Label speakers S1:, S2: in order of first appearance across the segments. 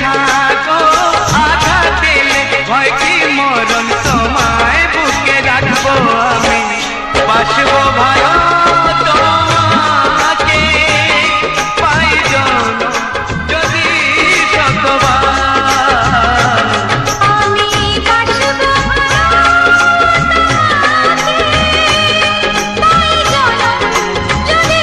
S1: থাকো, আঘাত দিলে ভয় কি মরণ, তোমায় বুকে রাখবো আমি, বাসবো ভালো তোমাকে, পাই জনম যদি শতবার।
S2: আমি বাসবো পাই জনম যদি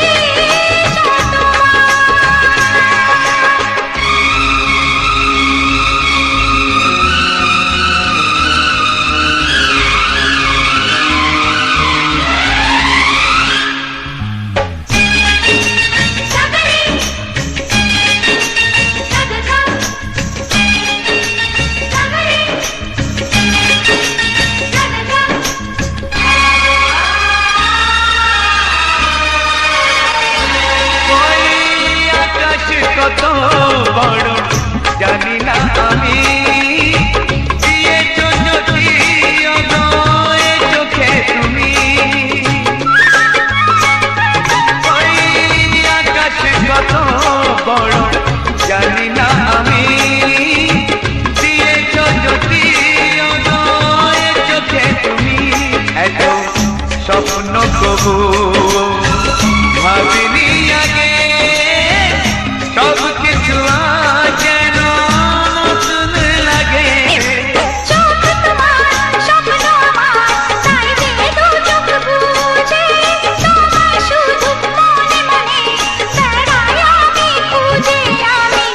S1: কত বড় জানি না আমি, দিয়েছো যদি অদয় চোখে তুমি, ওই আকাশ কত বড় জানি না আমি, দিয়েছো যদি অদয় চোখে তুমি, এত স্বপ্ন কবু ভাবিনি আগে, সব কিছু যেন নতুন লাগে।
S2: চোখ তোমার স্বপ্ন আমার, তাই যে দু চোখ বুঝে তোমায় শুধু মনে মনে বেড়াই আমি খুঁজে, আমি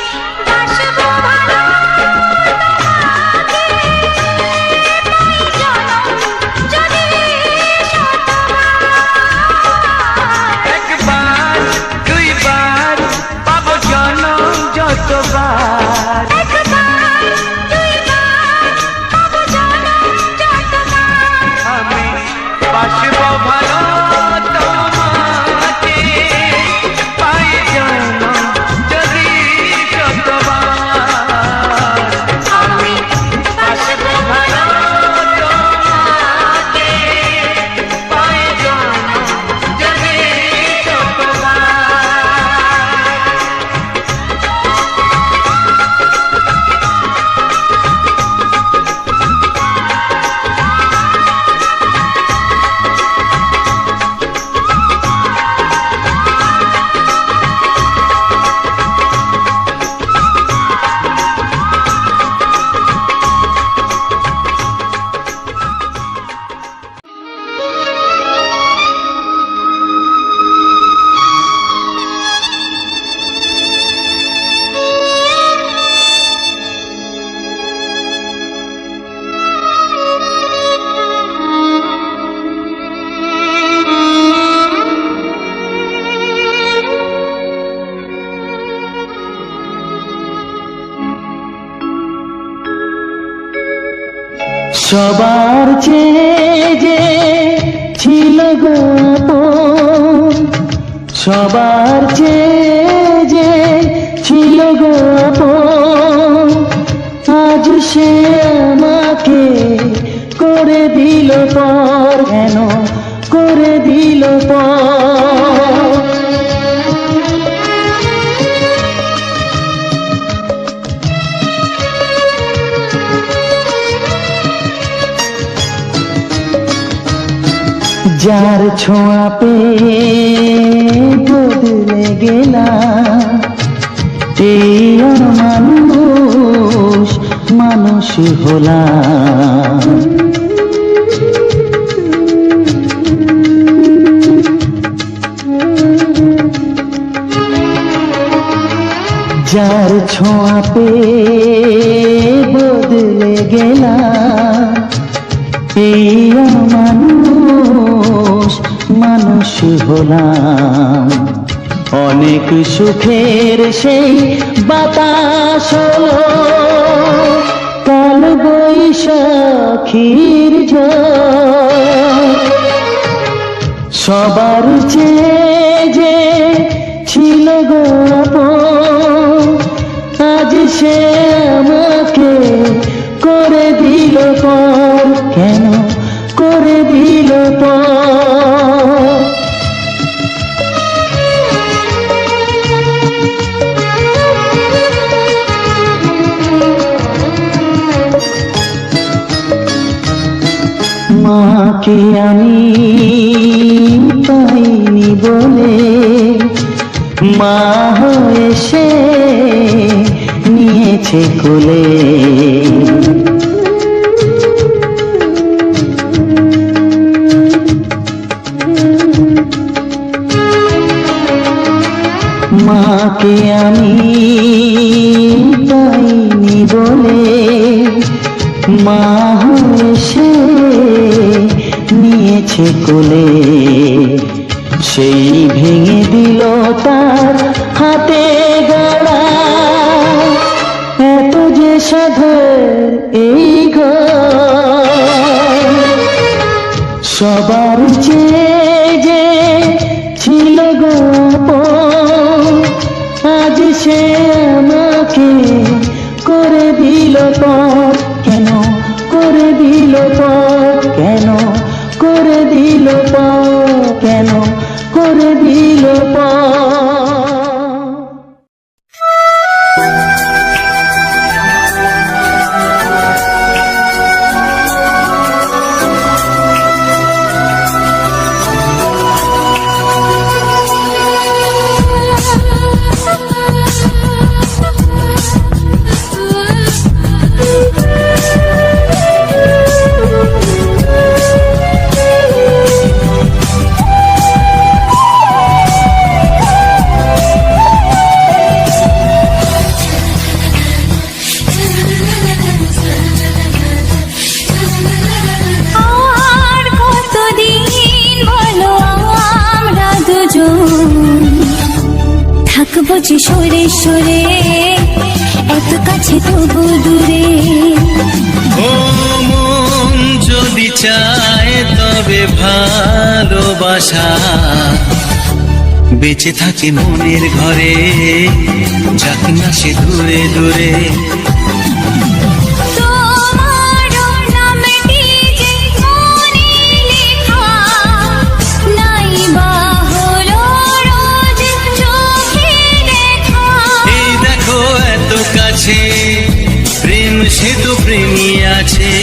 S2: বাসবো ভালো তোমাকে, পাই জনম যদি শতবার।
S1: একবার দুইবার পাবো জনম যতবার,
S2: একবার দুইবার পাবো জনম যতবার।
S1: আমি বাসবো ভালো তোমাকে, পাই জনম যদি শতবার। আমি বাসবো ভালো তোমাকে, পাই জনম যদি শতবার।
S3: সবার চেয়ে যে ছিল গো আপন, সবার চেয়ে যে ছিল গো আপন, আজ সে আমাকে করে দিল পর, কেন করে দিল পর। যার ছোঁয়া পেয়ে বদলে গেলাম, এই মানুষ মানুষ হলাম। যার ছোঁয়া পেয়ে বদলে গেলাম, এই মানুষ মানুষ হলাম। অনেক সুখের সেই বাতাস হলো, কাল বৈশাখীর ঝড়। সবার চেয়ে যে ছিল গো আপন, আজ সে আমাকে করে দিল পর, কেন করে দিল পর। মাকে আমি পাইনি বলে মা হয়ে সে নিয়েছে কোলে। মাকে আমি পাইনি বলে মা হয়ে সে নিয়েছে কোলে। সেই ভেঙে দিল তার হাতে গড়া এত যে সাধের এই ঘর। সবার চেয়ে যে ছিল গো আপন, আজ সে আমাকে করে দিল পর। কেন করে দিল পর, কেন করে দিল পর, কেন করে দিল পর।
S2: আর কতদিন বলো আমরা দুজন থাকবো যে সরে সরে, এত কাছে তবু দূরে।
S4: ও মন যদি চায় তবে ভালোবাসা বেঁচে থাকে মনের ঘরে, যাক না সে দূরে দূরে।
S2: তোমার নামটি যে মনে লেখা, নাই বা হলো রোজ চোখে দেখা।
S4: এই দেখো এত কাছে প্রেম, সে তো প্রেমী আছে।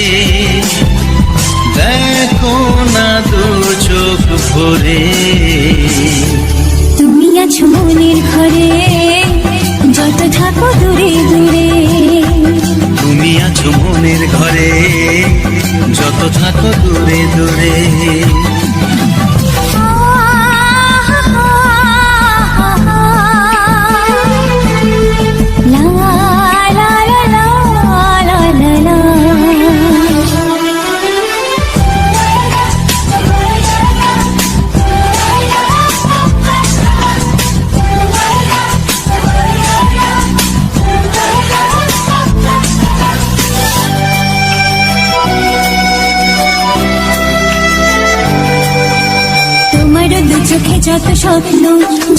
S4: দেখো না দু চোখ ভরে,
S2: তুমি আছো মনের ঘরে, যত থাকো দূরে দূরে।
S4: তুমি আছো মনের ঘরে, যত থাকো দূরে দূরে।
S2: লা লা লা লা লা লা লা। তোমার দু চোখে যত স্বপ্ন,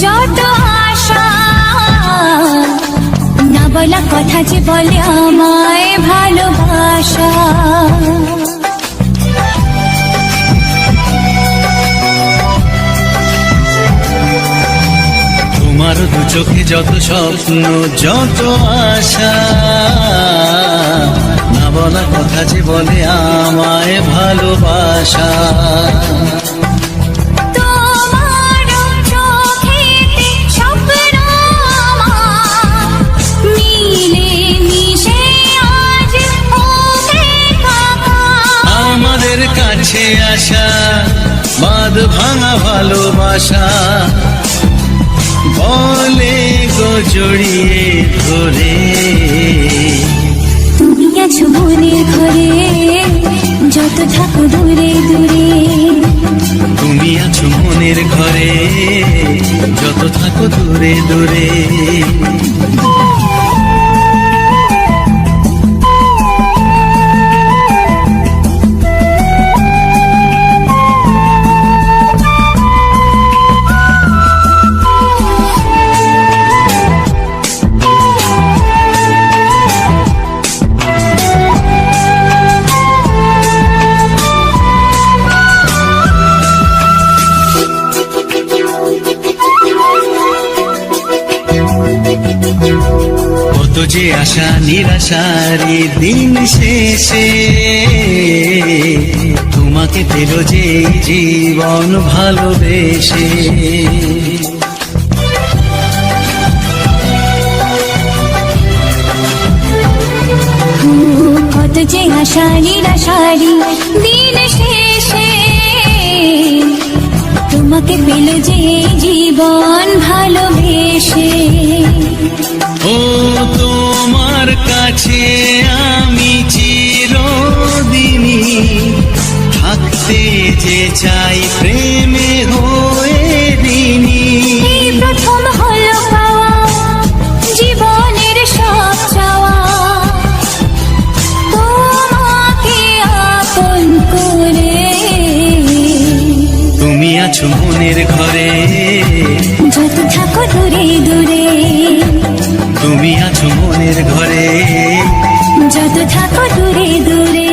S2: যত আশা, না বলা কথা যে বলে আমায় ভালোবাসা।
S4: তোমার দু চোখে যত স্বপ্ন, যত আশা, না বলা কথা যে বলে আমায় ভালোবাসা।
S2: তোমার চোখেতে স্বপ্ন আমার, মিলে মিশে আজ হবে একাকার।
S4: আমাদের কাছে আসা বাঁধ ভাঙা ভালোবাসা, বলে গো জড়িয়ে ধরে।
S2: তুমি আছো মনের ঘরে, যত থাকো দূরে দূরে।
S4: তুমি আছো মনের ঘরে, যত থাকো দূরে দূরে।
S2: Thank you.
S4: যে আশা নিরাশারি দিন শেষে তোমাকে পেল যে জীবন ভালোবেসে।
S2: কত যে আশা নিরাশারি দিন শেষে তোমাকে পেল যে জীবন ভালোবেসে।
S4: ও তোমার কাছে আমি চিরদিনই থাকতে যে চাই প্রেমে হয়ে ঋণী।
S2: এই প্রথম হলো পাওয়া জীবনের সব চাওয়া, তোমাকে আপন করে।
S4: তুমি আছো মনের ঘরে,
S2: যত থাকো দূরে দূরে,
S4: তুমি আছো মনের ঘরে,
S2: যত থাকো দূরে দূরে।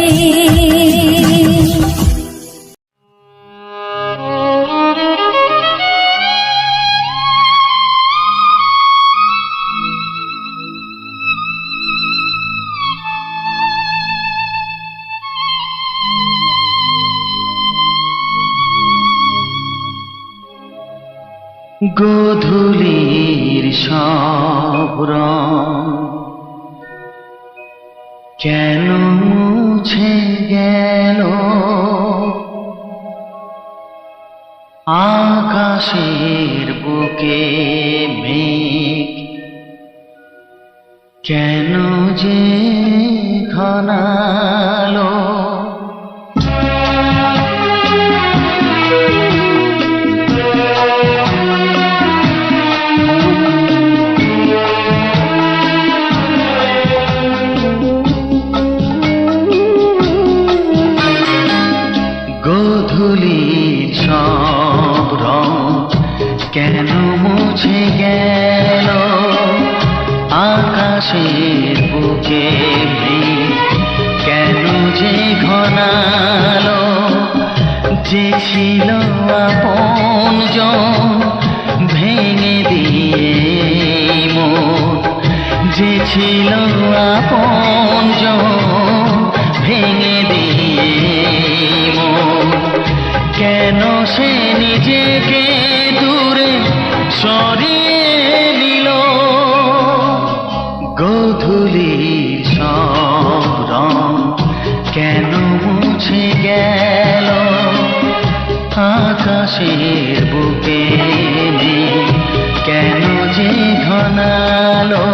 S3: গোধূলির সব রং কেন মুছে গেল, আকাশের বুকে মেঘ কেন যে ঘনালো। গোধূলির সব রং কেন মুছে গেল, আকাশের বুকে মেঘ কেন যে ঘনালো। যে ছিল আপনজন ভেঙে দিয়ে মন, যে ছিল আপনজন ভেঙে দিয়ে মন, কেন সে নিজেকে দূরে সরিয়ে নিল। গোধূলির সব রং কেন মুছে গেল, আকাশের বুকে মেঘ কেন যে ঘনালো।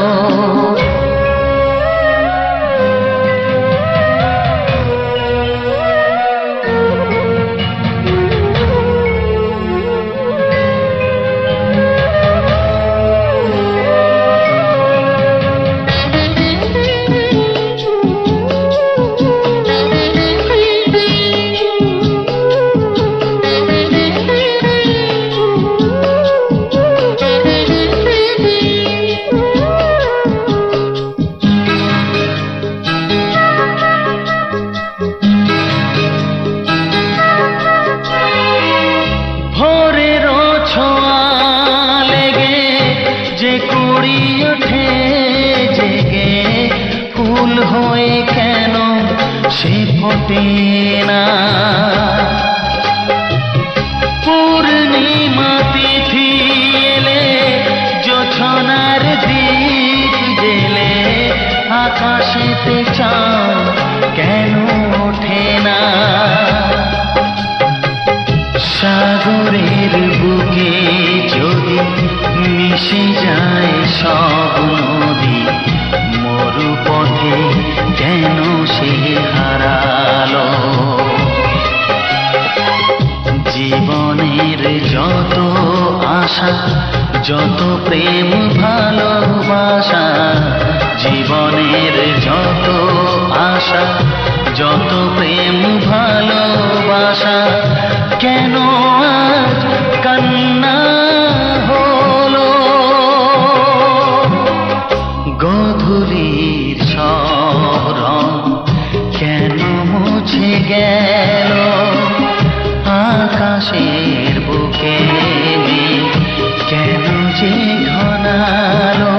S3: পূর্ণিমা তিথি এলে জোছনার দীপ জেলে আকাশেতে চাঁদ কেন ওঠে না। সাগরের বুকে যদি মিশে যায় সব নদী, মরুপথে কেন সে হারালো। জীবনের যত আশা, যত প্রেম ভালোবাসা, জীবনের যত আশা, যত প্রেম ভালোবাসা, কেন আজ কান্না হলো। গোধূলির সব রং কেন মুছে গেল, আকাশের বুকে মেঘ কেন যে ঘনালো।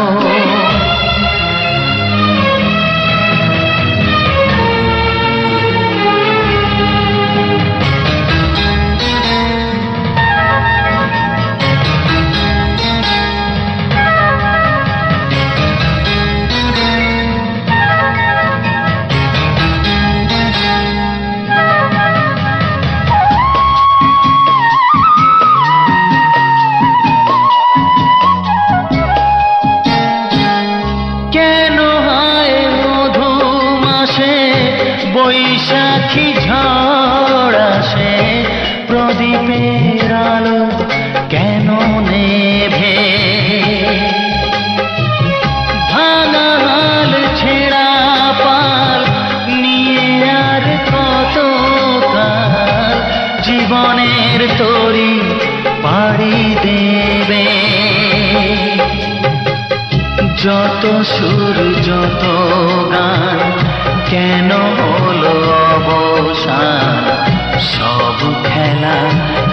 S3: বৈশাখী ঝড় আসে, প্রদীপের আলো কেন নেভে? ভাঙা হাল ছেঁড়া পাল নিয়ে আর কত কাল জীবনের তরি পাড়ি দেবে? যত সুর যত গান কেন হলো অবসান? সব খেলা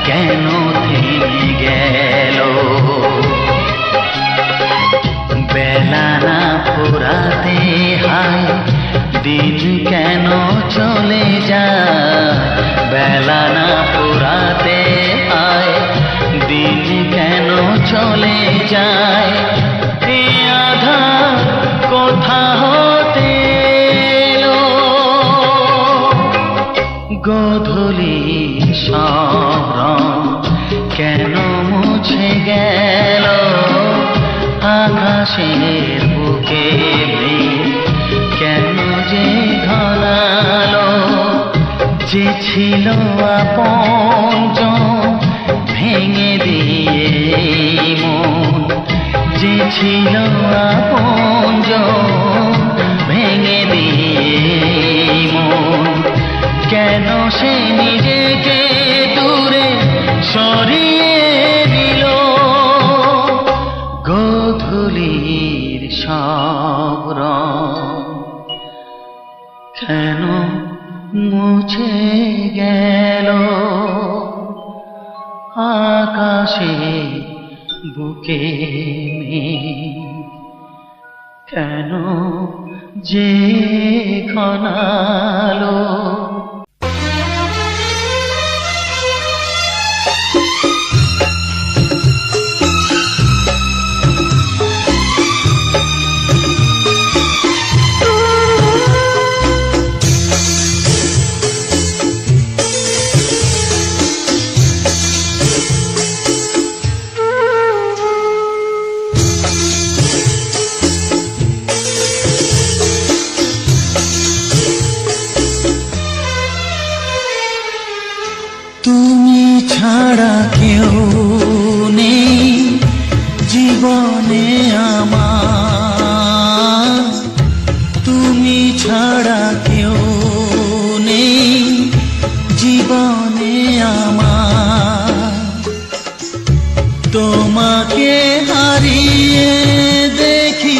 S3: কেন থেমে গেল? বেলা না ফুরাতে হায় দিন কেন চলে যায়? বেলা না ফুরাতে হায় দিন কেন চলে যায়? এ আধার কোথা হতে এলো? গোধূলি সব রং কেন মুছে গেল? আকাশের বুকে মেঘ কেন যে ঘনালো? যে ছিল আপনজন ভেঙে দিয়ে মন, যে ছিল আপনজন ভেঙে দিয়ে মন, কেন সে নিজেকে দূরে সরিয়ে দিল? গোধূলির সব রং কেন মুছে গেল? আকাশে বুকে মেঘ কেন যে ঘনালো?
S4: তুমি ছাড়া কেউ নেই জীবনে আমার, তুমি ছাড়া কেউ নেই জীবনে আমার। তোমাকে হারিয়ে দেখি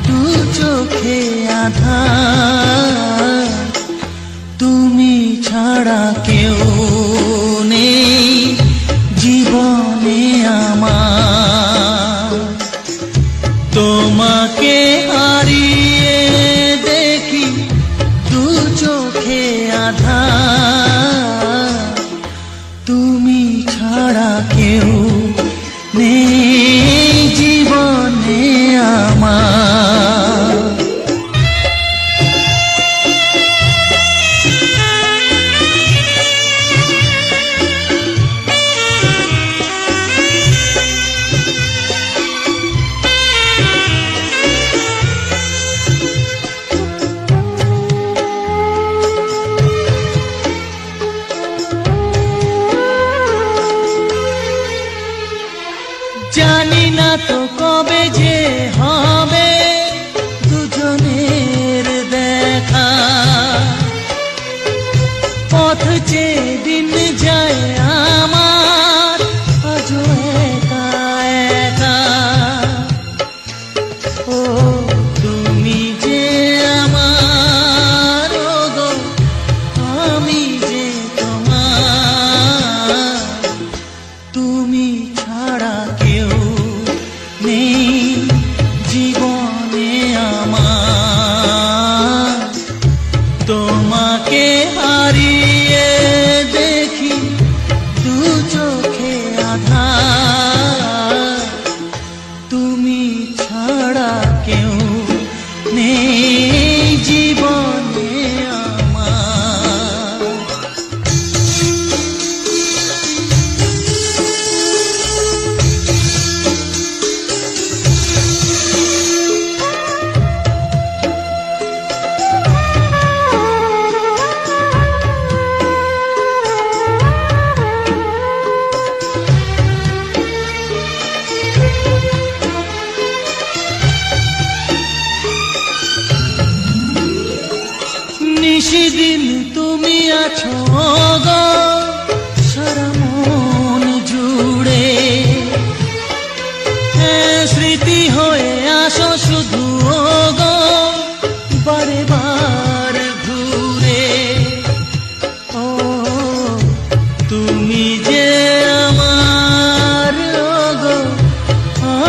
S4: দু চোখে আধার, তুমি ছাড়া কেউ নেই জীবনে আমার। তোমাকে হারিয়ে দেখি দু চোখে আধার, তুমি ছাড়া কেউ নেই জীবনে আমার। জানি না তো কবে যে হবে দুজনের দেখা, পথ চেয়ে দিন যায় আমার আজও একা একা। ও তুমি যে আমার, ও গো আমি যে তোমার, তুমি ছাড়া কেউ নেই জীবন
S3: নিশিদিন তুমি আছো গো সারা মন জুড়ে, স্মৃতি হয়ে আসো শুধু গো বারে বার ঘুরে। ও তুমি যে আমার গো,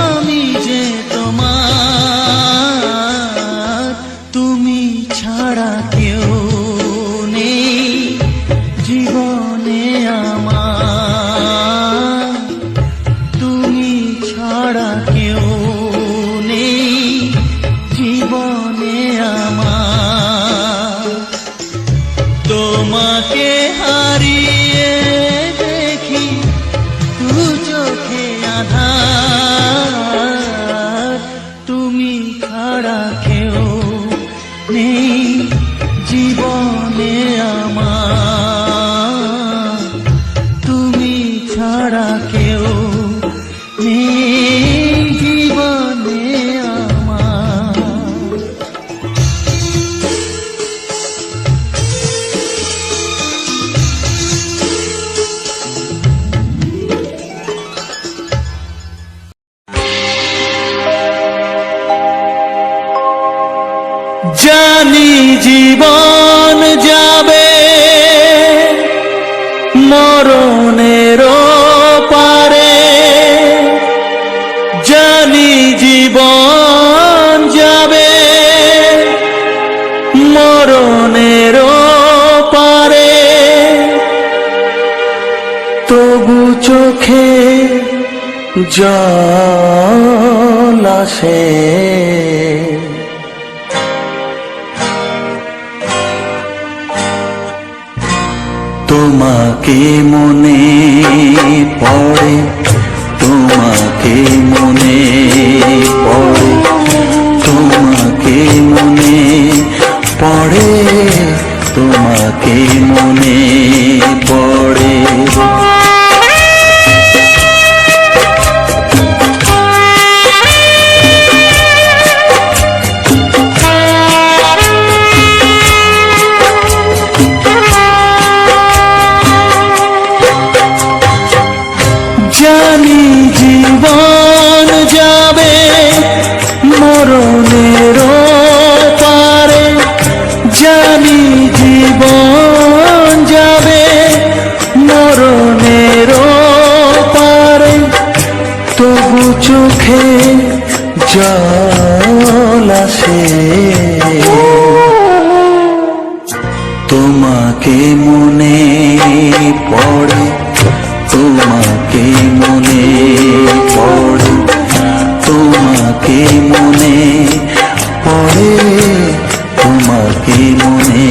S3: আমি যে তোমার, তুমি ছাড়া কেউ নেই জীবনে আমার, তুমি ছাড়া কেউ নেই জীবনে আমার। তোমাকে হারিয়ে দেখি দু চোখে আধার, তুমি ছাড়া কেউ নেই জীবনে আমার, তুমি ছাড়া কেউ নেই জীবনে আমার। জানি জীবন যাবে মরণের পারে, জানি জীবন যাবে মরণের পারে, তবু চোখে জল আসে, তোমাকে মনে পড়ে, তোমাকে মনে পড়ে, তোমাকে মনে পড়ে, তোমাকে মনে পড়ে। জানি জীবন যাবে মরণের পারে, জানি জীবন যাবে মরণের পারে, তবু চোখে জল আসে, তোমাকে মনে পড়ে, তোমাকে মনে পড়ে, তোমাকে মনে পড়ে, তোমাকে মনে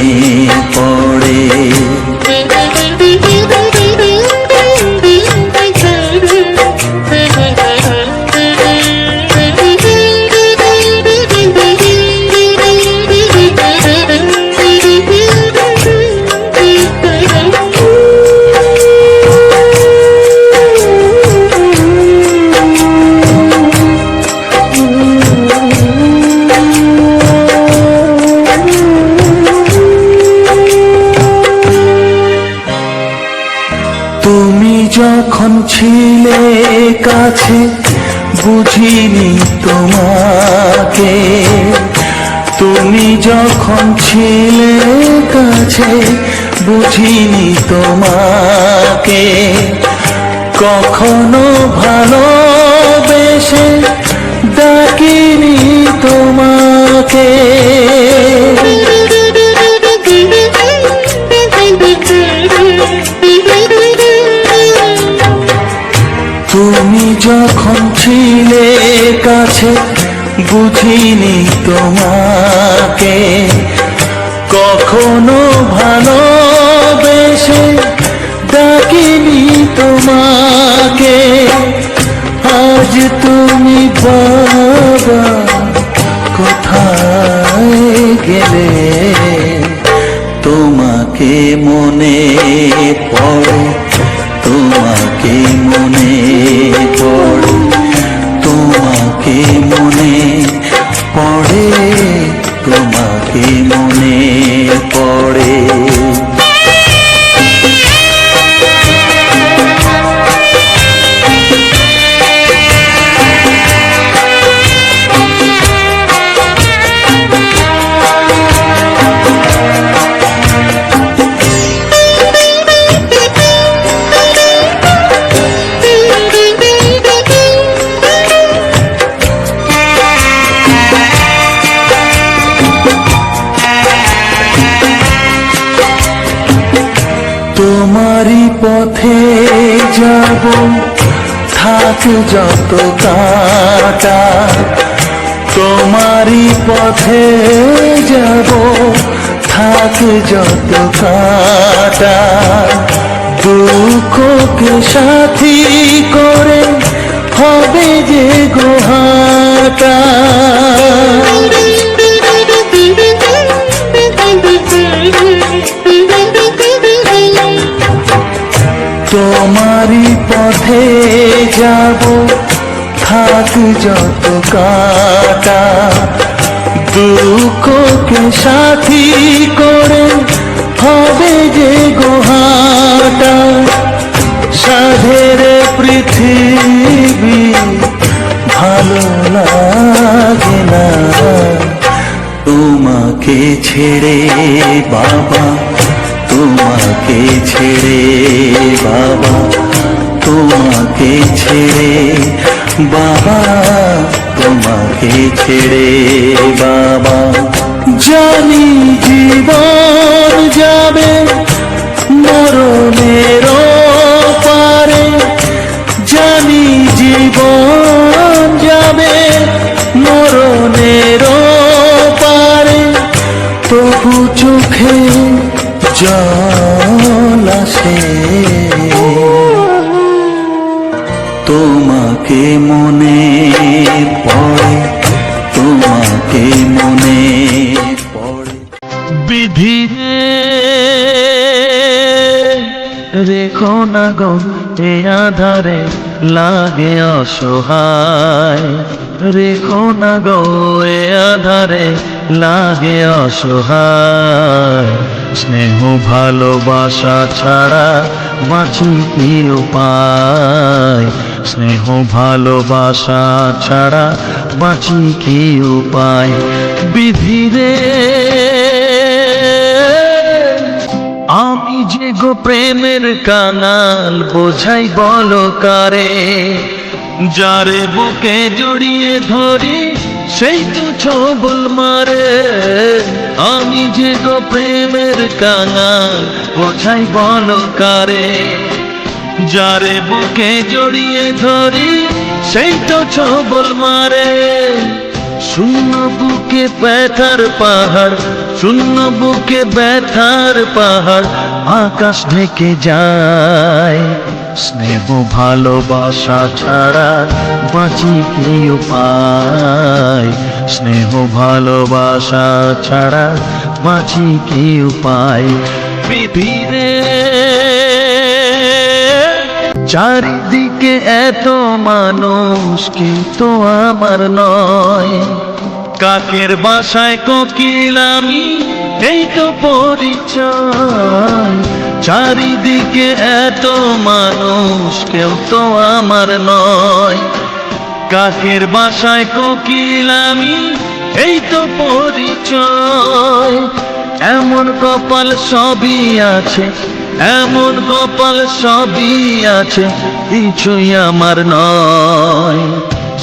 S3: পড়ে। যখন ছিলে কাছে বুঝিনি তোমাকে, তুমি যখন ছিলে কাছে বুঝিনি তোমাকে, কখনো ভালোবেসে ডাকিনি তোমাকে, তুমি যখন ছিলে কাছে বুঝিনি তোমাকে, কখনো ভালোবেসে ডাকিনি তোমাকে। আজ তুমি বাবা কোথায় গেলে, তোমাকে মনে পড়ে, তোমাকে মনে পড়ে, তোমাকে মনে পড়ে, তোমাকে মনে পড়ে। তোমারই পথে যাব, থাক যত কাটা। তোমারই পথে যাব, থাক যত কাটা। দুঃখকে সাথী করে হবে যে গোহাটা। তোমারই পথে যাব, থাক যত কাটা। দুঃখকে সাথী করে হবে যে গোহাটা। সাধের পৃথিবী ভালো লাগে না তোমাকে ছেড়ে বাবা, তোমাকে ছেড়ে বাবা, তোমাকে ছেড়ে বাবা, তোমাকে ছেড়ে বাবা। জানি জীবন যাবে মরণের পারে, জানি জীবন যাবে মরণের পারে। তবু চোখে জল আসে তোমাকে মনে পড়ে, তোমাকে মনে পড়ে। বিধি রেখো না গো এ আধারে লাগে অসহায়। রেখো না গো এ আধারে লাগে অসহায়। স্নেহ ভালোবাসা ছাড়া বাঁচি কি উপায়? স্নেহ ভালোবাসা ছাড়া বাঁচি কি উপায়? বিধি রে আমি যে গো প্রেমের কাঙাল, বোঝাই বলো কারে? যারে বুকে জড়িয়ে ধরি সেই তো ছবল মারে। আমি যে গো প্রেমের কাঙাল, বোঝাই বলো কারে? যারে বুকে জড়িয়ে ধরি সেই তো ছবল মারে। শূন্য বুকে ব্যথার পাহাড়, শূন্য বুকে ব্যথার পাহাড় আকাশ ঢেকে যায়। স্নেহ ভালোবাসা ছাড়া বাঁচি কি উপায়? স্নেহ ভালোবাসা ছাড়া বাঁচি কি উপায়? পৃথিবীরে চারিদিকে এত মানুষ কিন্তু আমার নয়। কাকের বাসায় কোকিল আমি, এই তো পরিচয়। চারিদিকে এত মানুষ কেউ তো আমার নয়। কাকের বাসায় কোকিল আমি, এই তো পরিচয়। এমন কপাল সবই আছে, এমন কপাল সবই আছে, কিছুই আমার নয়।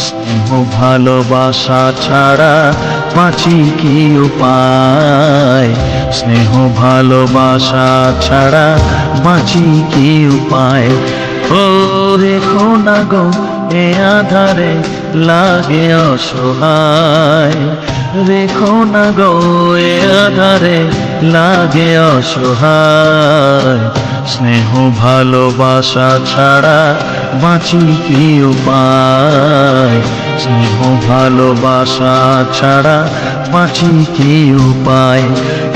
S3: স্নেহ ভালোবাসা ছাড়া বাঁচি কি উপায়? স্নেহ ভালোবাসা ছাড়া বাঁচি কি উপায়? ও রেখো না গো এ আধারে লাগে অসহায়। রেখো না গো এ আধারে লাগে অসহায়। স্নেহ ভালোবাসা ছাড়া বাঁচি কি উপায়? স্নেহ ভালোবাসা ছাড়া বাঁচি কি উপায়?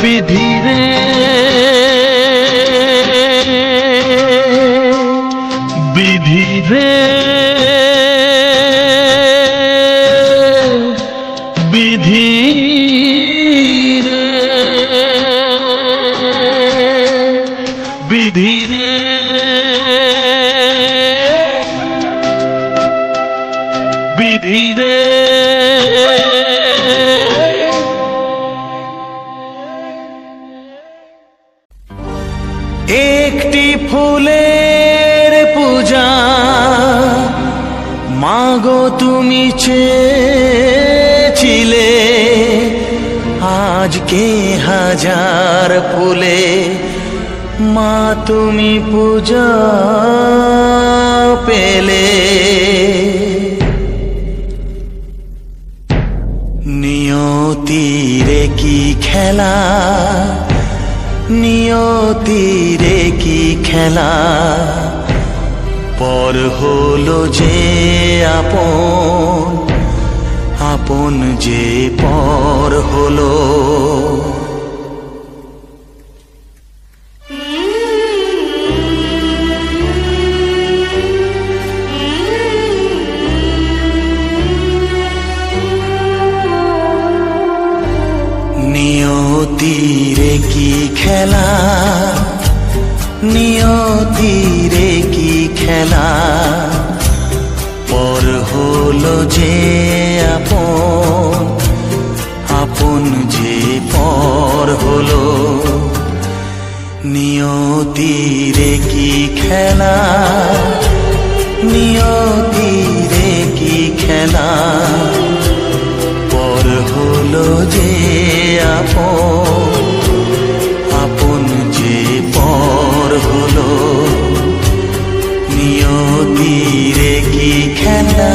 S3: বিধি রে বিধি রে বিধি রে বিধি রে বিধি রে। একটি ফুলের পূজা মাগো তুমি চেয়েছিলে, আজকে হাজার ফুলে মা তুমি পূজা পেলে, নিয়তিরে কি খেলা, নিয়তিরে কি খেলা, পর হলো যে আপন, আপন যে পর হলো। নিয়তিরে কি খেলা, নিয়তিরে কি খেলা, পর হলো যে আপন, আপন যে পর হলো। নিয়তিরে কি খেলা, নিয়তিরে কি খেলা, পর হলো যে আপন, আপন যে পর হলো। নিয়তিরে কি খেলা।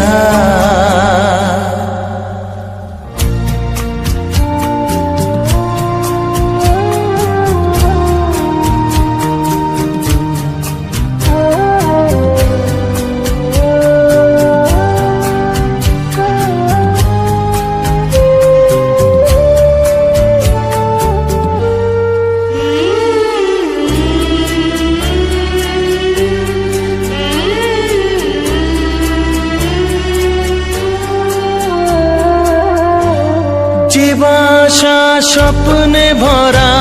S3: যে বাসা স্বপ্নে ভরা,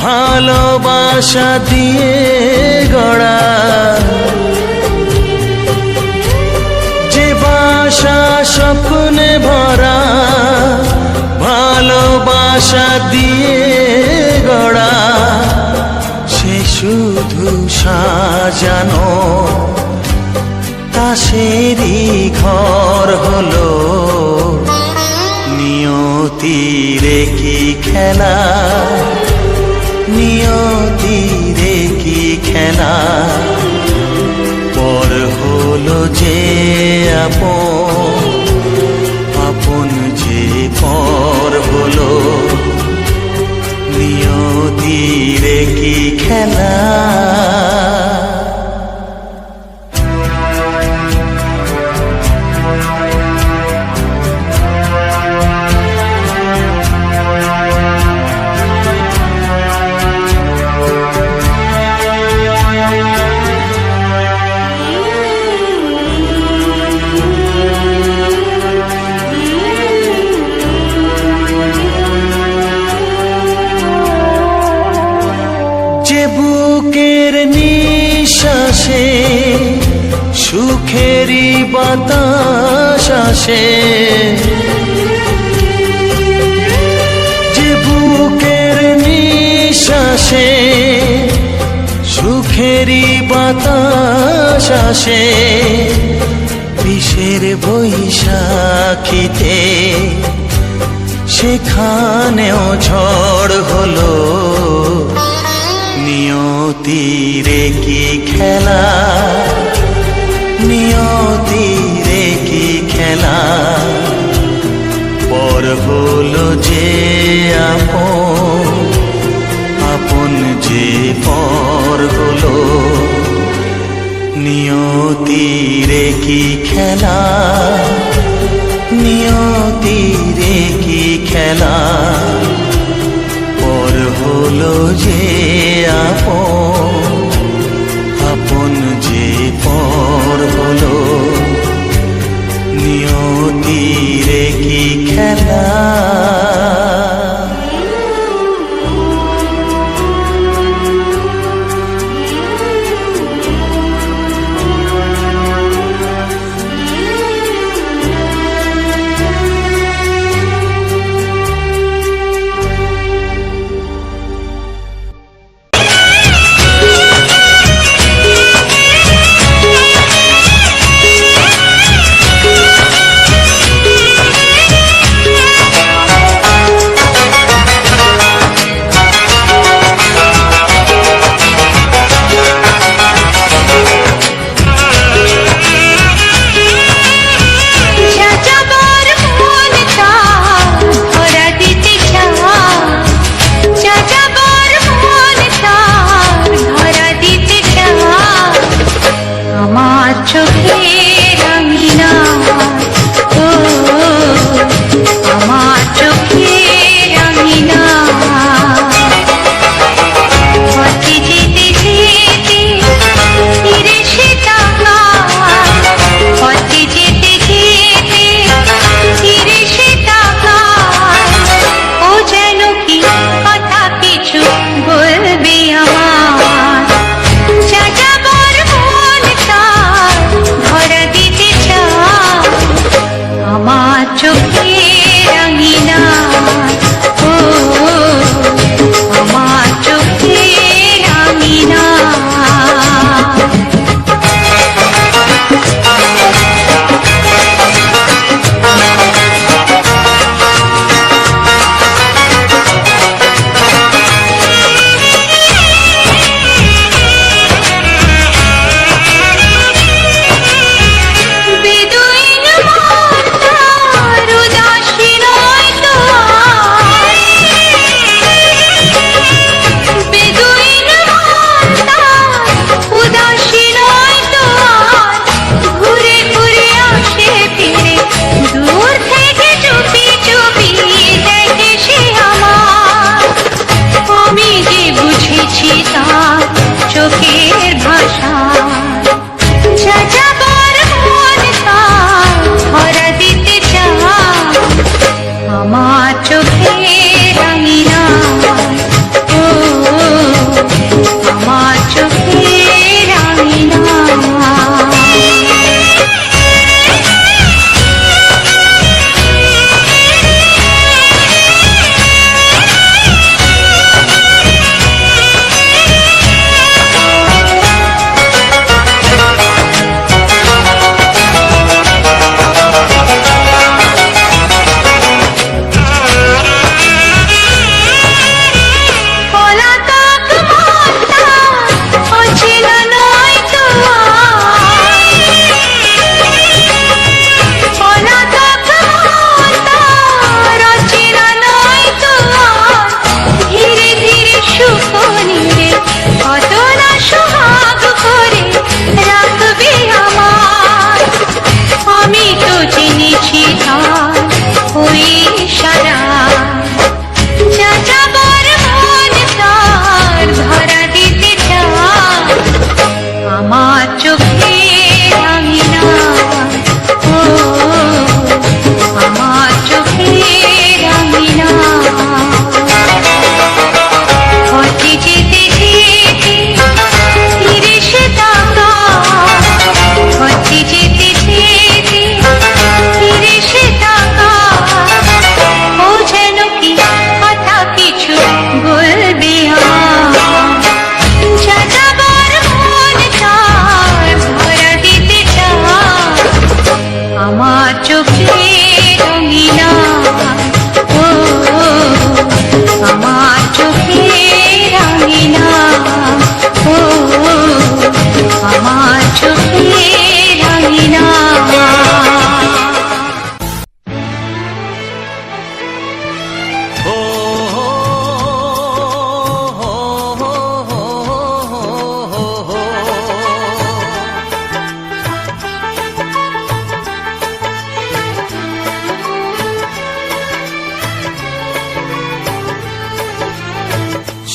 S3: ভালোবাসা দিয়ে গড়া, যে বাসা স্বপ্নে ভরা, ভালোবাসা দিয়ে গড়া, সে শুধু সাজানো তাসেরই ঘর হলো। নিয়তিরে কি খেলা, নিয়তিরে কি খেলা, পর হলো যে আপন, আপন যে পর হলো। নিয়তিরে কি খেলা। যে বুকের নিঃশ্বাসে সুখেরই বাতাস আসে, যে বুকের নিঃশ্বাসে সুখেরই বাতাস আসে, বিষের বৈশাখীতে সেখানেও ঝড় হলো। নিয়তিরে কি খেলা, নিয়তিরে কি খেলা, পর হলো যে আপন, আপন যে পর হলো। নিয়তিরে কি খেলা, নিয়তিরে কি খেলা, পর হলো যে আপন, আপন যে পর হলো। নিয়তিরে কি খেলা।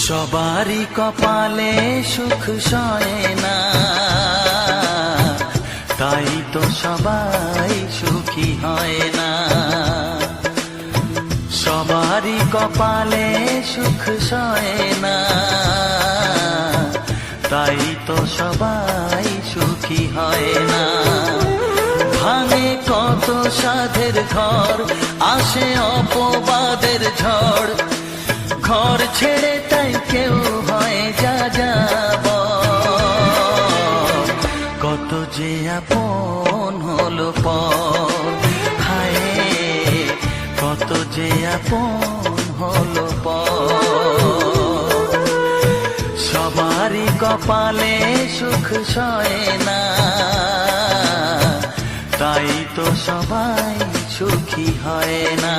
S3: সবারই কপালে সুখ সয় না, তাই তো সবাই সুখী হয় না। সবারই কপালে সুখ সয় না, তাই তো সবাই সুখী হয় না। ভাঙে কত সাধের ঘর, আসে অপবাদের ঝড়, ঘর ছেড়ে তাই কেউ হয় যা যাব। কত যে আপন হলো পর, হায় কত যে আপন হলো পর। সবারই কপালে সুখ সয় না, তাই তো সবাই সুখী হয় না।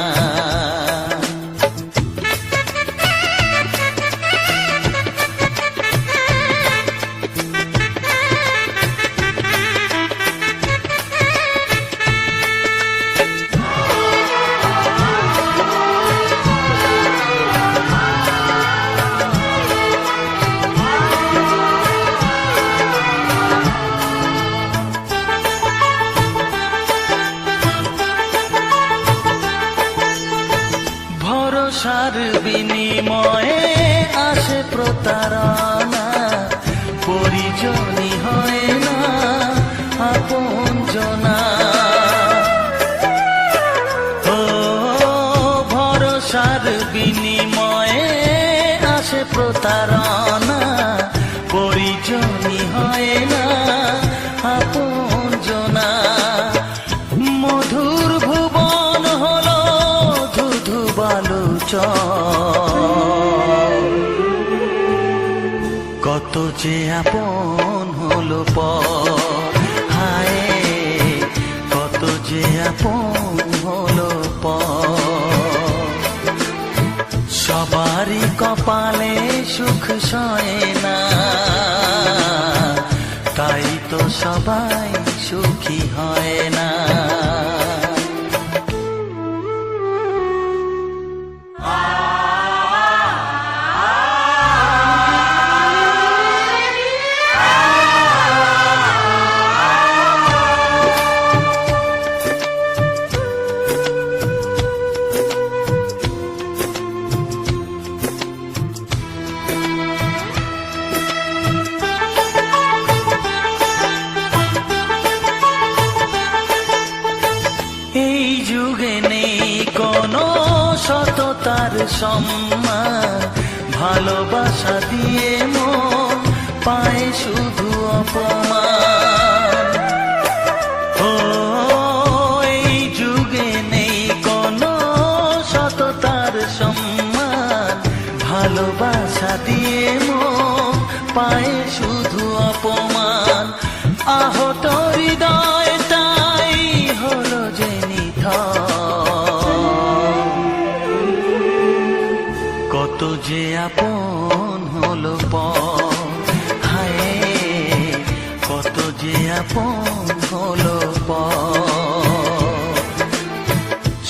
S3: ভরসার বিনিময়ে আসে প্রতারণা, পরিজনই হয় না আপনজনা। ও ভরসার বিনিময়ে আসে প্রতারণা, পরিজনই হয় না আপনজনা। মধুর ভুবন হলো ধুধু বালুচর, কত যে আপন হলো পর, হায় কত যে আপন হলো পর। সবারই কপালে সুখ সয় না, তাই তো সবাই সুখী হয় না। এই যুগে নেই কোনো সততার সম্মান, ভালোবাসা দিয়ে মন পায় শুধু অপমান। ও এই যুগে নেই কোনো সততার সম্মান, ভালোবাসা দিয়ে মন পায় শুধু অপমান। আহত হৃদয়টাই হলো যে কত যে আপন হলো পর, হায় কত যে আপন হলো পর।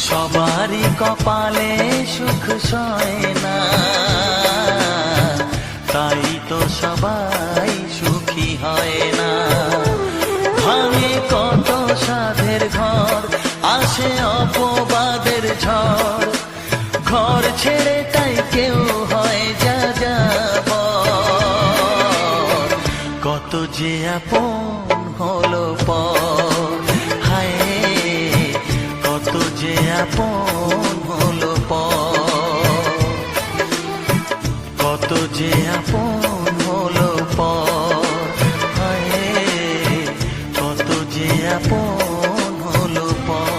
S3: সবারই কপালে সুখ সয় না, তাই তো সবাই সুখী হয় না। ভাঙে কত সাধের ঘর, আসে অপবাদের ঝড়, ঘর ছেড়ে তাই কেউ হয় যা যাব। কত যে আপন হলো পর, হায় কত যে আপন হলো পর। কত যে আপন হলো পর, হায় কত যে আপন হলো পর।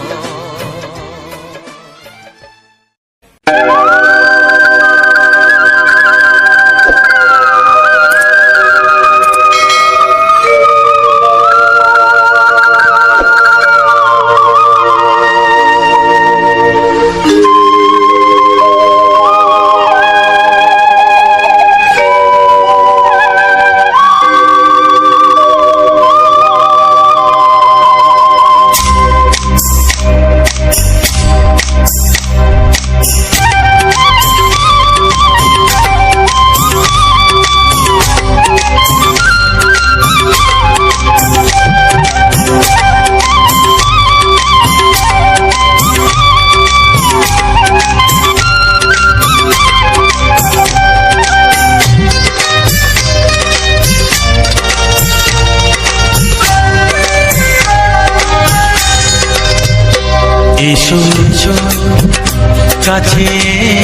S4: কাছে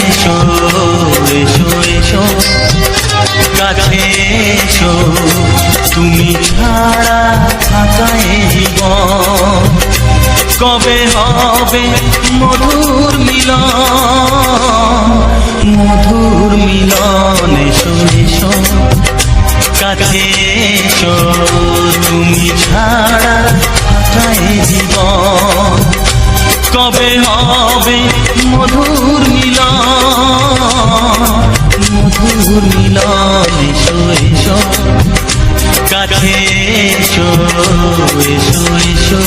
S4: এসো এসো এসো কাছে এসো তুমি ছাড়া থাকা এই জীবন কবে হবে মধুর মিলন এসো এসো কাছে এসো তুমি ছাড়া থাকা এই জীবন কবে হবে মধুর মিলন এসো এসো কাছে এসো এসো এসো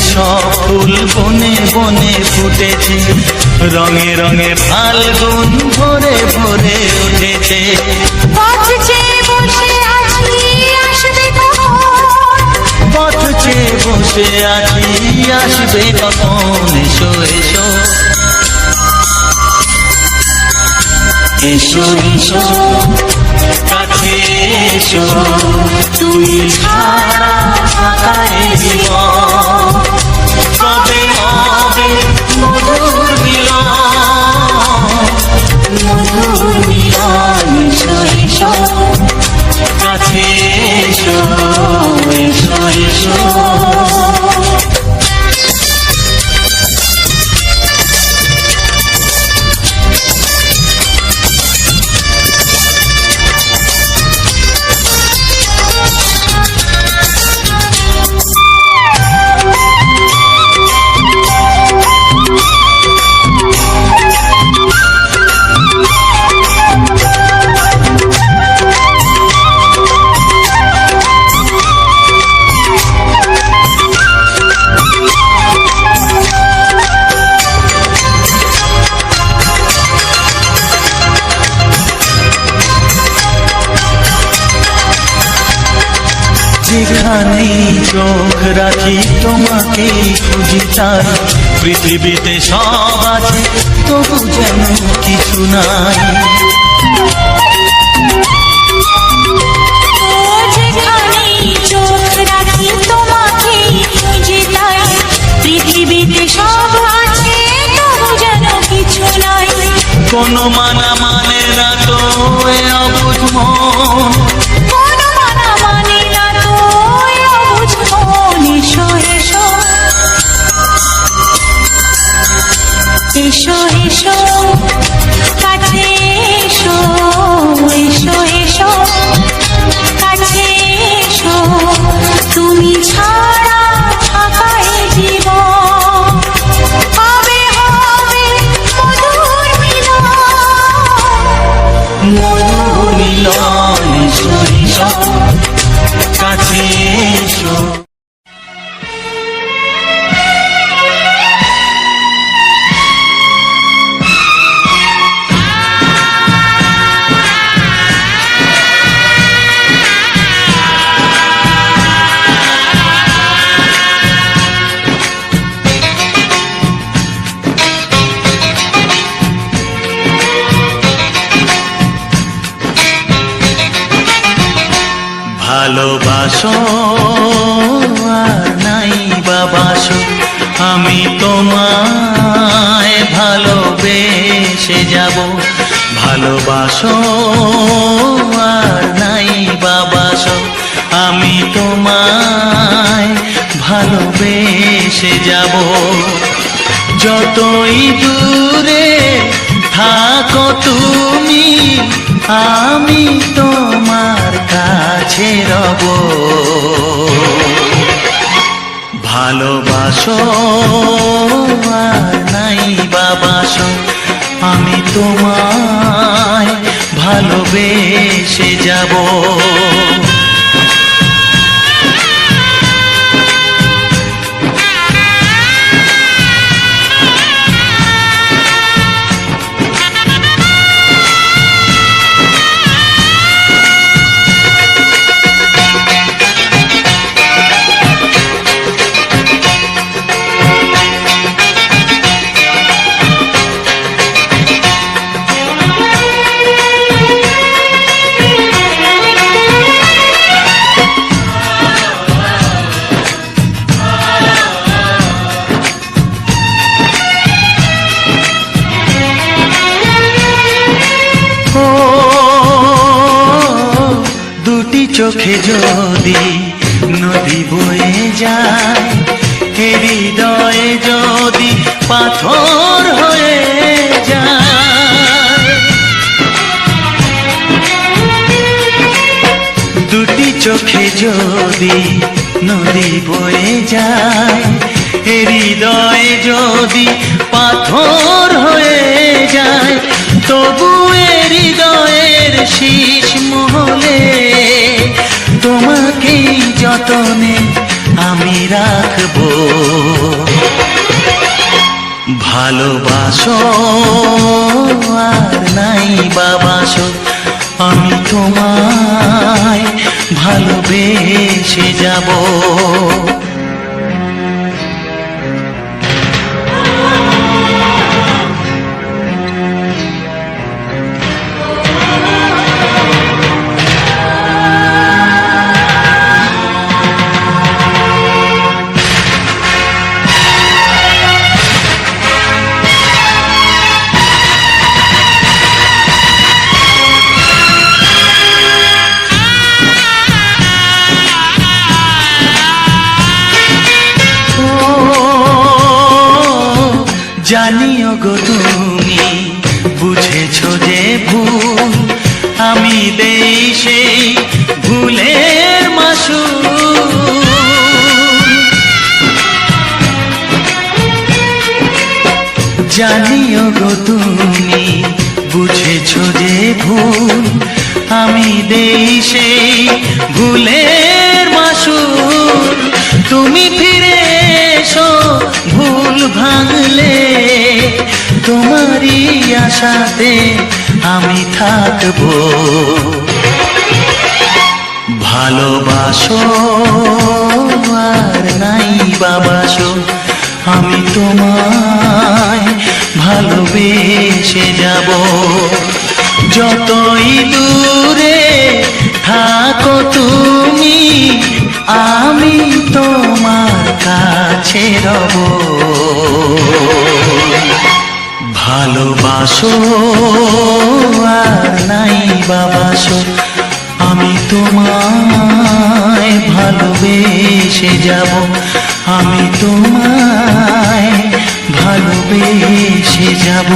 S4: সব ফুল বনে বনে ফুটেছে রঙে রঙে ফাল্গুন ভরে ভরে উঠেছে পথ চেয়ে বসে আছি আসবে কখন এসো এসো এসো এসো কাছে এসো তুমি ছাড়া থাকা এই জীবন কবে হবে মধুর মিলন এসো এসো কাছে এসো এসো এসো যেখানেই চোখ রাখি তোমাকে খুঁজি তাই পৃথিবীতে সব আছে তবু যেন কিছু নাই
S2: যেখানেই চোখ রাখি তোমাকে খুঁজি তাই পৃথিবীতে সব আছে তবু যেন কিছু নাই
S4: কোনো মানা মানে না তো এ অবুঝ মন
S2: এসো এসো কাছে এসো এসো এসো কাছে এসো তুমি ছাড়া থাকা এই জীবন কবে হবে মধুর মিলন
S4: এসো এসো কাছে এসো ভালোবাসো আর নাই বাবাসো আমি তোমায় ভালোবেসে যাব ভালোবাসো আর নাই বাবাসো আমি তোমায় ভালোবেসে যাব যতই দূরে থাকো তুমি, আমি তোমার কাছে রব। ভালোবাসো আর নাই বাবাসো, আমি তোমায় ভালোবেসে যাব। দুটি চোখে যদি নদী বয়ে যায়, হৃদয়ে যদি পাথর হয়ে যায়। দুটি চোখে যদি নদী বয়ে যায়, হৃদয়ে যদি পাথর হয়ে যায়, তবু হৃদয়ের শীষ মহলে তোমাকে যতনে আমি রাখবো। ভালোবাসো আর নাই বাবাসো, আমি তোমায় ভালোবেসে যাব। জানিও গো তুমি বুঝেছো যে ভুল, আমি দেই সেই ভুলের মাসুল। জানিও গো তুমি বুঝেছো যে ভুল, আমি দেই সেই ভুলের মাসুল। তুমি ফিরে এসো ভুল ভাঙলে, তোমারই আশাতে আমি থাকবো। ভালোবাসো আর নাই বাবাসো, আমি তোমায় ভালোবেসে যাব। যতই দূরে থাকো তুমি, আমি তোমার কাছে রব। ভালোবাসো আর নাই বাবাসো, আমি তোমায় ভালোবেসে যাব। আমি তোমায় ভালোবেসে যাব।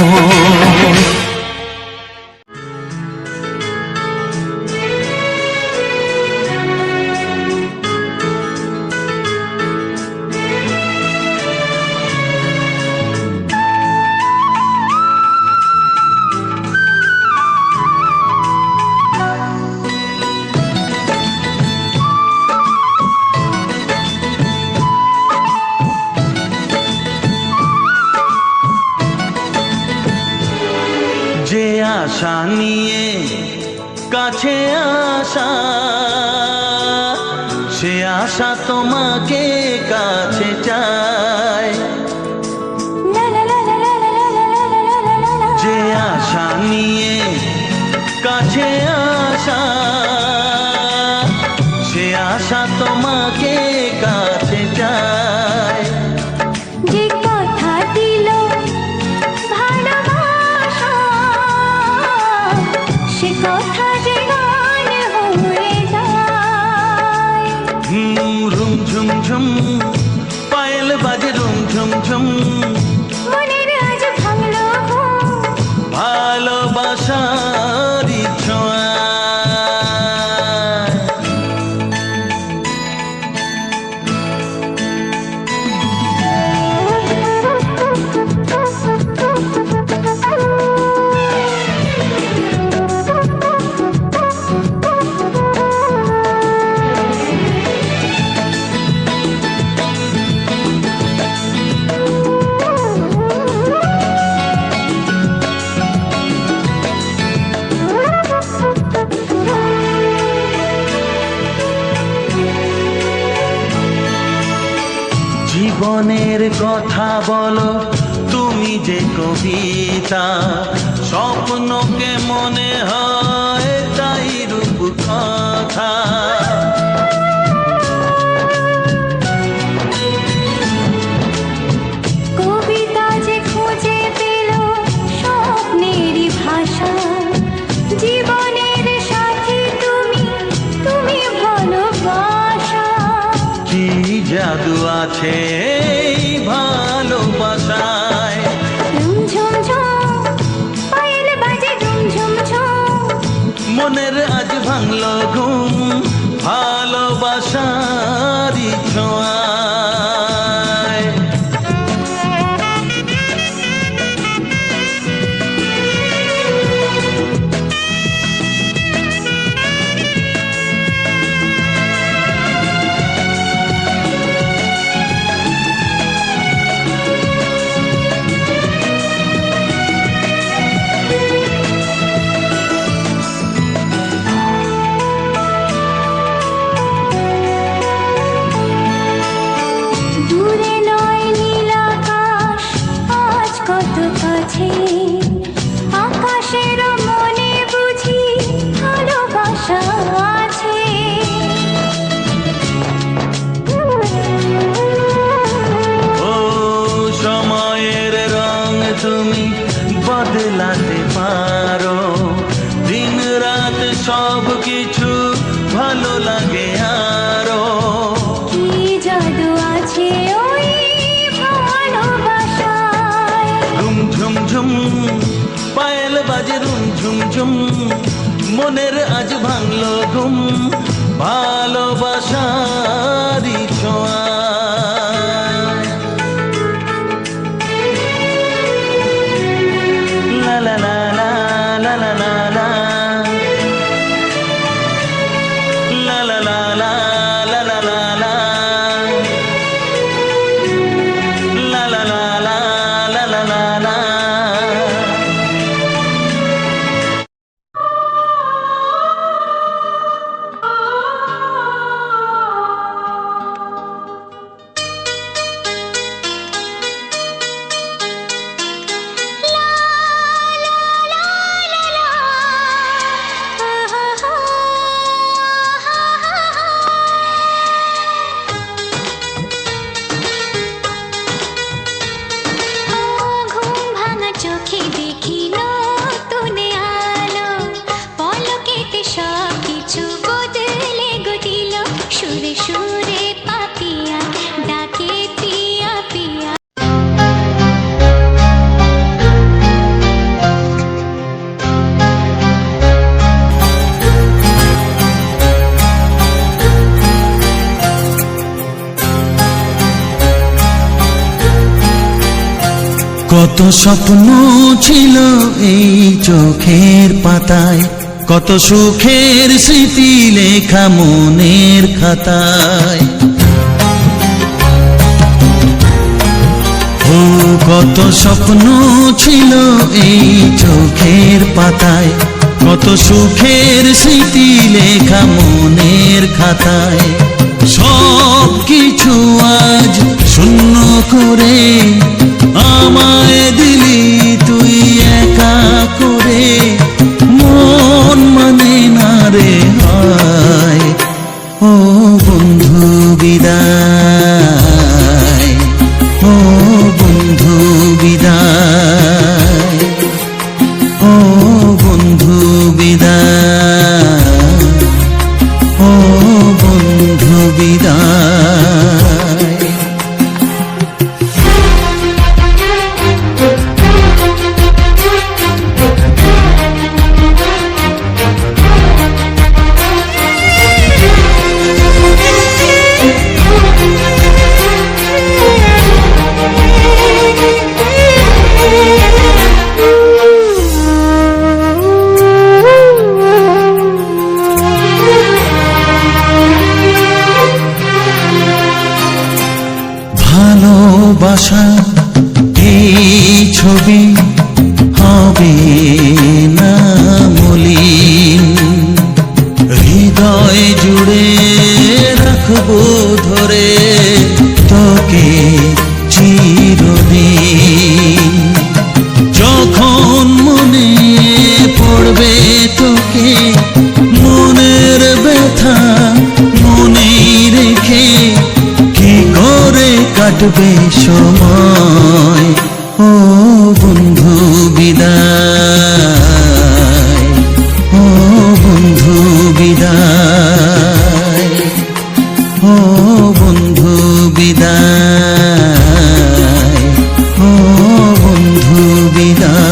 S4: যে আশা নিয়ে কাছে আসা, সে আশা তোমাকে কাছে চায়। যে আশা নিয়ে কাছে আসা, সে আশা তোমাকে কাছে চায়।
S2: যে কথা দিল ভালোবাসা, সে কথা যে গান হয়ে যায়।
S4: রুম ঝুম ঝুম পায়েল
S3: জীবনের কথা বলো তুমি যে কবিতা, স্বপ্নকে মনে হয় তাই রূপ কথা।
S2: কবিতা যে খুঁজে পেল স্বপ্নেরই ভাষা, জীবনের সাথী তুমি, তুমি ভালোবাসা।
S3: কি জাদু আছে এই ভালোবাসায়,
S2: ঝুম ঝুম পায়েল বাজে ঝুম ঝুম ঝুম,
S3: মনের আজ ভাঙলো ঘুম ভালোবাসারই ছোঁয়ায়।
S2: দূরে নয় নীল আকাশ আজ কত কাছে, আকাশের মনে বুঝি ভালোবাসা আছে।
S3: ও সময়ের রং তুমি বদলাতে পারো, দিন রাত সব কিছু ভালো লাগে আরো।
S2: কি জাদু আছে ওই ভালোবাসায়,
S3: রুম ঝুম ঝুম পায়েল বাজে রুম ঝুম ঝুম, মনের আজ ভাঙলো ঘুম ভালোবাসারই ছোঁয়া। লা লা লা লা লা লা লা লা। লা লা লা লা লা লা লা লা। লা লা লা লা লা লা লা লা।
S2: ঘুম ভাঙা চোখে দেখি নতুন আলো, পলকেতে সব কিছু বদলে গদিল, সুরে সুরে পাপিয়া ডাকে পিয়া পিয়া।
S3: কত স্বপ্ন ছিল এই চোখের পাতায়, কত সুখের স্মৃতি লেখা মনের খাতায়। ও কত স্বপ্ন ছিল এই চোখের পাতায়, কত সুখের স্মৃতি লেখা মনের খাতায়। সব কিছু আজ শূন্য করে আমায় দিলি তুই একা করে, মন মানে না রে হায়। ও বন্ধু বিদায়, ও বন্ধু বিদায়, ও বন্ধু বিদায়, ও বন্ধু বিদায়। ভালোবাসা এই ছবি হবে না মলিন, হৃদয় জুড়ে রাখবো ধরে তোকে চিরদিন। যখন মনে পড়বে তোকে, মনের ব্যথা মনে রেখে কি করে কাটবে সময়। ও বন্ধু বিদায়, ও বন্ধু বিদায়, ও বন্ধু বিদায়, ও বন্ধু বিদায়।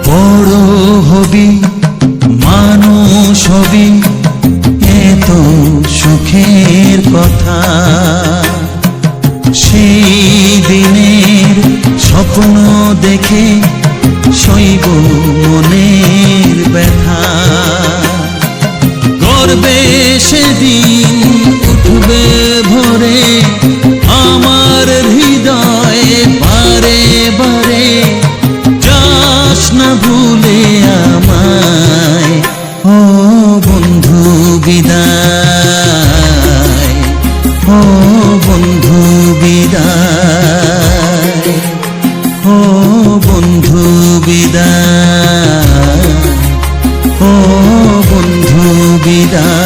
S3: বড় হবি, মানুষ হবি, এত সুখের কথা। সেই দিনের স্বপ্ন দেখে সইব মনের ব্যথা। গর্বে সেদিন উঠবে ভরে আমার হৃদয়ে বারে বারে। যাস না ভুলে আমায়, ও বন্ধু বিদায়, ও বন্ধু বিদায়, ও বন্ধু বিদায়, ও বন্ধু বিদায়।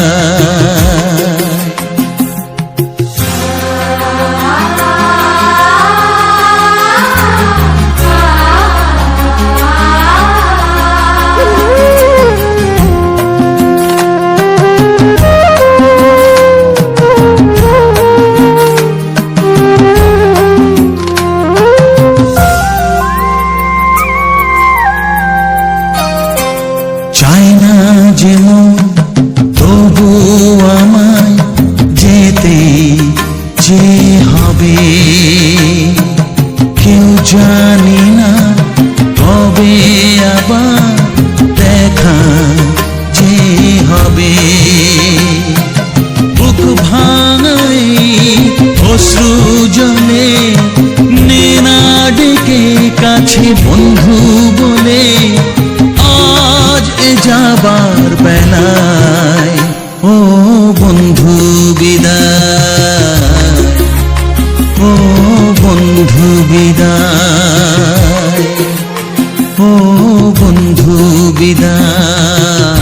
S3: চাই না যেমন তবু আমায় যেতে যে হবে। কেউ জানি না কবে আবার দেখা যে হবে। বুক ভাঙাই অশ্রু জলে নেনা ডেকে কাছে বন্ধু বলে। আজ এ যাবার বেলায়, ও বন্ধু বিদায়, ও বন্ধু বিদায়, ও বন্ধু বিদায়,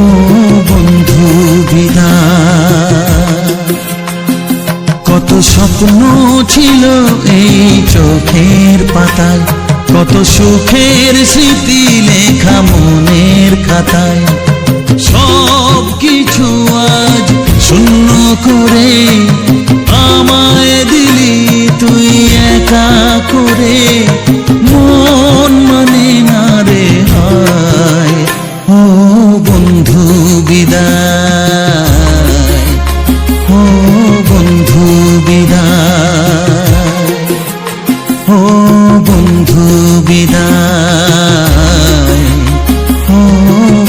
S3: ও বন্ধু বিদায়। কত স্বপ্ন ছিল এই চোখের পাতায়, কত সুখের স্মৃতি লেখা মনের খাতায়। সব কিছু আজ শূন্য করে আমায় দিলি তুই একা করে। মন মানে না রে হায়, ও বন্ধু বিদায়, ও বন্ধু বিদায়, ও বন্ধু বিদায়, ও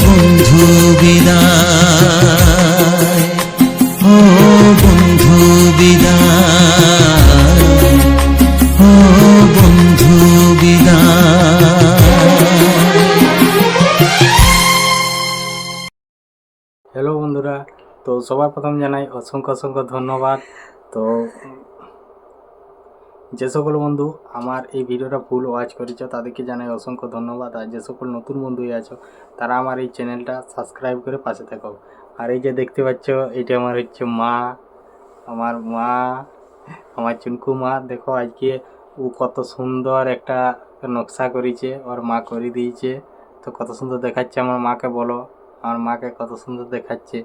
S3: বন্ধু বিদায়, ও বন্ধু বিদায়, ও বন্ধু বিদায়।
S5: হ্যালো বন্ধুরা, তো সবার প্রথম জানাই অসংখ্য অসংখ্য ধন্যবাদ। তো যে সকল বন্ধু আমার এই ভিডিওটা ফুল ওয়াচ করেছো তাদেরকে জানাই অসংখ্য ধন্যবাদ। আর যে সকল নতুন বন্ধুই আছো তারা আমার এই চ্যানেলটা সাবস্ক্রাইব করে পাশে থাকো। আর এই যে দেখতে পাচ্ছ এটা আমার হচ্ছে মা, আমার মা, আমার চুনকু মা। দেখো আজকে ও কত সুন্দর একটা নকশা করেছে, ওর মা করে দিয়েছে। তো কত সুন্দর দেখাচ্ছে আমার মাকে, বলো আমার মাকে কত সুন্দর দেখাচ্ছে।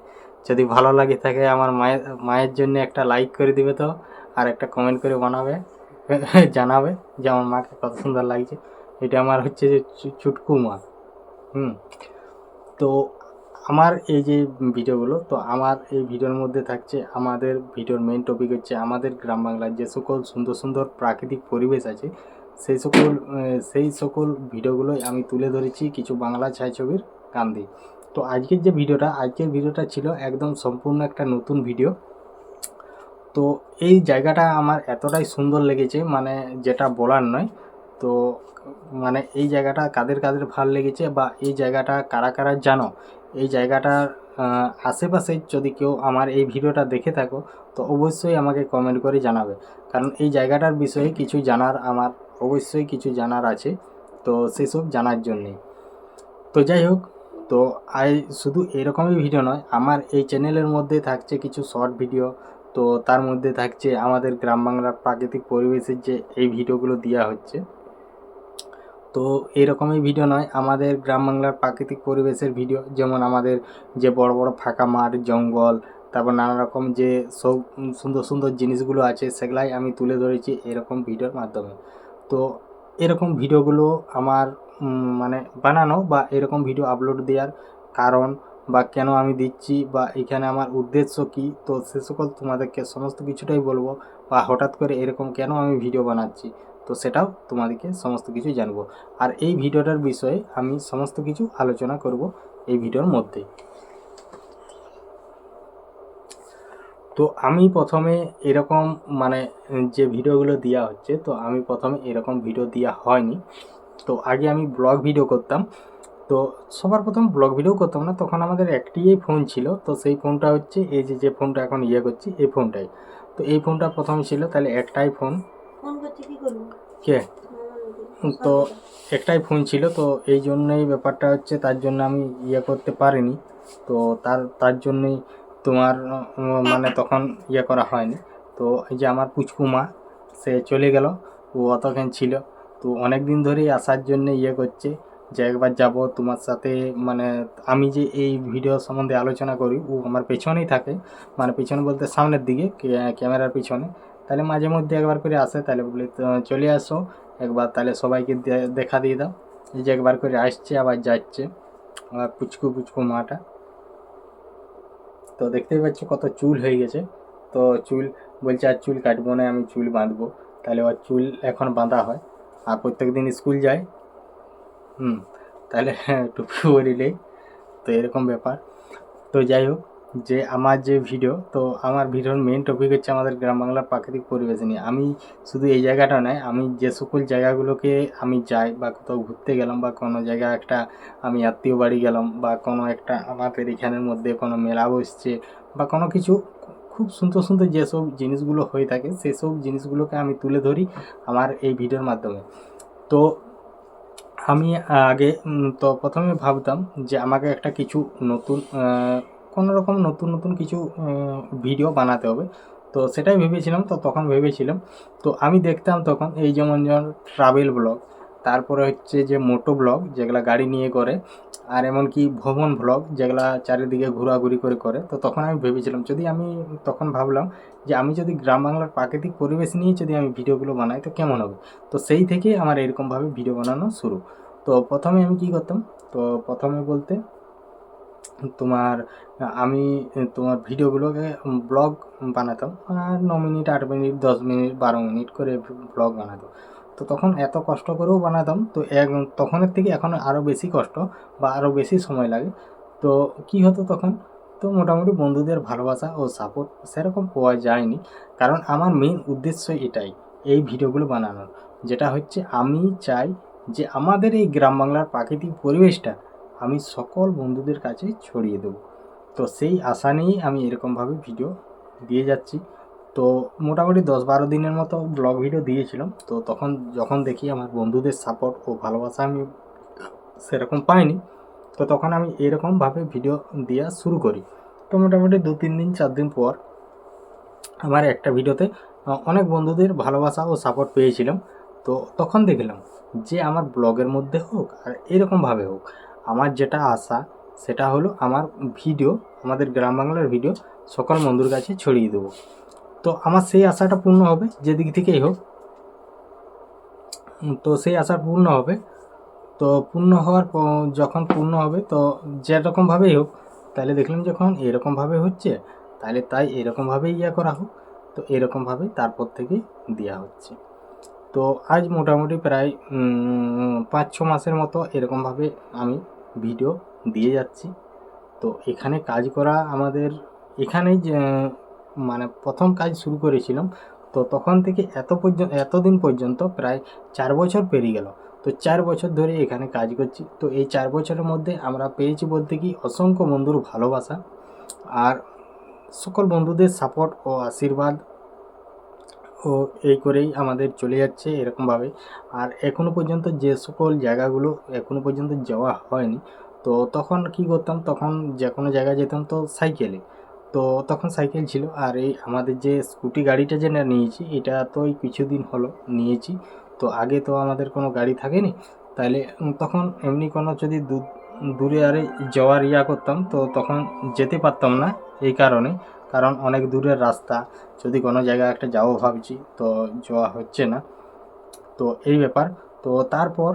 S5: যদি ভালো লাগে থাকে আমার মায়ের জন্য একটা লাইক করে দিবে তো, আর একটা কমেন্ট করে জানাবে যে আমার মাকে কত সুন্দর লাগছে। এটা আমার হচ্ছে যে চুটকু মা। তো আমার এই যে ভিডিওগুলো, তো আমার এই ভিডিওর মধ্যে থাকছে, আমাদের ভিডিওর মেইন টপিক হচ্ছে আমাদের গ্রাম বাংলার যে সকল সুন্দর সুন্দর প্রাকৃতিক পরিবেশ আছে সেই সকল ভিডিওগুলোই আমি তুলে ধরেছি কিছু বাংলা ছায়াছবির গান দিয়ে। তো আজকের ভিডিওটা ছিল একদম সম্পূর্ণ একটা নতুন ভিডিও। তো এই জায়গাটা আমার এতটাই সুন্দর লেগেছে, মানে যেটা বলার নয়। তো মানে এই জায়গাটা কাদের কাদের ভালো লেগেছে বা এই জায়গাটা কারা কারা জানো, এই জায়গাটার আশেপাশে যদি কেউ আমার এই ভিডিওটা দেখে থাকো তো অবশ্যই আমাকে কমেন্ট করে জানাবে, কারণ এই জায়গাটার বিষয়ে আমার অবশ্যই কিছু জানার আছে, তো সেসব জানার জন্যেই। তো যাই হোক, তো শুধু এরকমই ভিডিও নয়, আমার এই চ্যানেলের মধ্যে থাকছে কিছু শর্ট ভিডিও, তো তার মধ্যে থাকছে আমাদের গ্রাম বাংলার প্রাকৃতিক পরিবেশের যে এই ভিডিওগুলো দেওয়া হচ্ছে। তো এরকমই ভিডিও নয়, আমাদের গ্রাম বাংলার প্রাকৃতিক পরিবেশের ভিডিও, যেমন আমাদের যে বড় বড় ফাঁকা মাঠ, জঙ্গল, তারপর নানা রকম যে সব সুন্দর সুন্দর জিনিসগুলো আছে সেগুলাই আমি তুলে ধরেছি এরকম ভিডিওর মাধ্যমে। তো এরকম ভিডিওগুলো আমার মানে বানানো বা এরকম ভিডিও আপলোড দেওয়ার কারণ বা কেন আমি দিচ্ছি বা এখানে আমার উদ্দেশ্য কী, তো সে সকল তোমাদেরকে সমস্ত কিছুটাই বলবো, বা হঠাৎ করে এরকম কেন আমি ভিডিও বানাচ্ছি তো সেটাও তোমাদেরকে সমস্ত কিছু জানবো। আর এই ভিডিওটার বিষয়ে আমি সমস্ত কিছু আলোচনা করব এই ভিডিওর মধ্যে। তো আমি প্রথমে এরকম মানে যে ভিডিওগুলো দেওয়া হচ্ছে, তো আমি প্রথমে এরকম ভিডিও দেওয়া হয়নি। তো আগে আমি ব্লগ ভিডিও করতাম। তো সবার প্রথম ব্লগ ভিডিও করতাম না, তখন আমাদের একটিই ফোন ছিল। তো সেই ফোনটা হচ্ছে এই যে ফোনটা এখন করছি এই ফোনটাই। তো এই ফোনটা প্রথম ছিল, তাহলে একটাই ফোন কে তো একটাই ফোন ছিল। তো এই জন্যই ব্যাপারটা হচ্ছে, তার জন্য আমি করতে পারিনি। তো তার জন্যই তোমার মানে তখন করা হয়নি। তো এই যে আমার পুচকুমা সে চলে গেল, ও অতখান ছিল। তো অনেক দিন ধরেই আসার জন্য করছে যে একবার যাব তোমার সাথে, মানে আমি যে এই ভিডিও সম্বন্ধে আলোচনা করি ও আমার পেছনেই থাকে, মানে পেছনে বলতে সামনের দিকে ক্যামেরার পিছনে। তাহলে মাঝে মধ্যে একবার করে আসে, তাহলে বলি চলে আসো একবার, তাহলে সবাইকে দেখা দিয়ে দাও। এই যে একবার করে আসছে আবার যাচ্ছে আমার পুচকু মাটা। তো দেখতেই পাচ্ছ কত চুল হয়ে গেছে। তো চুল বলছে আর চুল কাটবো না, আমি চুল বাঁধবো। তাহলে ওর চুল এখন বাঁধা হয়, আর প্রত্যেক দিন স্কুল যায়। তাহলে টুপি পরিলেই তো এরকম ব্যাপার। তো যাই হোক, যে আমার যে ভিডিও, তো আমার ভিডিওর মেন টপিক হচ্ছে আমাদের গ্রাম বাংলার প্রাকৃতিক পরিবেশ নিয়ে। আমি শুধু এই জায়গাটা নয়, আমি যে সকল জায়গাগুলোকে আমি যাই বা কোথাও ঘুরতে গেলাম বা কোনো জায়গা একটা আমি আত্মীয় বাড়ি গেলাম বা কোনো একটা আমাদের এখানের মধ্যে কোনো মেলা বসছে বা কোনো কিছু খুব সুন্দর সুন্দর যেসব জিনিসগুলো হয়ে থাকে সেসব জিনিসগুলোকে আমি তুলে ধরি আমার এই ভিডিওর মাধ্যমে। তো আমি আগে তো প্রথমে ভাবতাম যে আমাকে একটা কিছু নতুন কোনো রকম নতুন কিছু ভিডিও বানাতে হবে। তো সেটাই ভেবেছিলাম। তো তখন ভেবেছিলাম, তো আমি দেখতাম তখন এই যেমন ট্রাভেল ব্লগ, তারপরে হচ্ছে যে মোটো ব্লগ যেগুলা গাড়ি নিয়ে করে, আর এমনকি ভ্রমণ ব্লগ যেগুলা চারিদিকে ঘোরাঘুরি করে। তো তখন আমি ভেবেছিলাম, তখন ভাবলাম যে আমি যদি গ্রাম বাংলার প্রাকৃতিক পরিবেশ নিয়ে যদি আমি ভিডিওগুলো বানাই তো কেমন হবে। তো সেই থেকেই আমার এরকমভাবে ভিডিও বানানো শুরু। তো প্রথমে আমি কী করতাম, তো প্রথমে বলতে আমি তোমার ভিডিওগুলোকে ব্লগ বানাতাম, 9 মিনিট, 8 মিনিট, 10 মিনিট, 12 মিনিট করে ব্লগ বানাতাম। তো তখন এত কষ্ট করেও বানাতাম, তো তখনের থেকে এখন আরও বেশি কষ্ট বা আরও বেশি সময় লাগে। তো কী হতো তখন, তো মোটামুটি বন্ধুদের ভালোবাসা ও সাপোর্ট সেরকম পাওয়া যায়নি, কারণ আমার মেন উদ্দেশ্য এটাই, এই ভিডিওগুলো বানানোর, যেটা হচ্ছে আমি চাই যে আমাদের এই গ্রাম বাংলার প্রাকৃতিক পরিবেশটা আমি সকল বন্ধুদের কাছে ছড়িয়ে দেবো। তো সেই আশা নিয়েই আমি এরকমভাবে ভিডিও দিয়ে যাচ্ছি। তো মোটামুটি 10-12 দিনের মতো ব্লগ ভিডিও দিয়েছিলাম। তো তখন যখন দেখি আমার বন্ধুদের সাপোর্ট ও ভালোবাসা আমি সেরকম পাইনি, তো তখন আমি এরকমভাবে ভিডিও দেওয়া শুরু করি। তো মোটামুটি 2-3 দিন 4 দিন পর আমার একটা ভিডিওতে অনেক বন্ধুদের ভালোবাসা ও সাপোর্ট পেয়েছিলাম। তো তখন দেখলাম যে আমার ব্লগের মধ্যে হোক আর এরকমভাবে হোক, আমার যেটা আশা সেটা হলো আমার ভিডিও, আমাদের গ্রাম বাংলার ভিডিও সকল বন্ধুর কাছে ছড়িয়ে দেবো। তো আমার সেই আশাটা পূর্ণ হবে যেদিক থেকেই হোক। তো সেই আশা পূর্ণ হবে। তো যখন পূর্ণ হবে, তো যেরকমভাবেই হোক, তাহলে দেখলাম যখন এরকমভাবে হচ্ছে তাই এরকমভাবেই করা হোক। তো এরকমভাবেই তারপর থেকে দেওয়া হচ্ছে। তো আজ মোটামুটি প্রায় 5-6 মাসের মতো এরকমভাবে আমি ভিডিও দিয়ে যাচ্ছি। তো এখানে কাজ করা আমাদের এখানেই যে মানে প্রথম কাজ শুরু করেছিলাম, তো তখন থেকে এতদিন পর্যন্ত প্রায় 4 বছর পেরিয়ে গেল। তো 4 বছর ধরে এখানে কাজ করছি। তো এই 4 বছরের মধ্যে আমরা পেয়েছি বলতে কি অসংখ্য বন্ধুর ভালোবাসা, আর সকল বন্ধুদের সাপোর্ট ও আশীর্বাদ, ও এই করেই আমাদের চলে যাচ্ছে এরকমভাবে। আর এখনও পর্যন্ত যে সকল জায়গাগুলো এখনও পর্যন্ত যাওয়া হয়নি, তো তখন কি করতাম, তখন যে কোনো জায়গায় যেতাম তো সাইকেলে। তো তখন সাইকেল ছিল, আর এই আমাদের যে স্কুটি গাড়িটা যে নিয়েছি এটা তো এই কিছুদিন হলো নিয়েছি। তো আগে তো আমাদের কোনো গাড়ি থাকেনি, তাহলে তখন এমনি কোনো যদি দূরে আরে যাওয়ার করতাম তো তখন যেতে পারতাম না, এই কারণ অনেক দূরের রাস্তা, যদি কোনো জায়গায় একটা যাবো ভাবছি তো যাওয়া হচ্ছে না। তো এই ব্যাপার। তো তারপর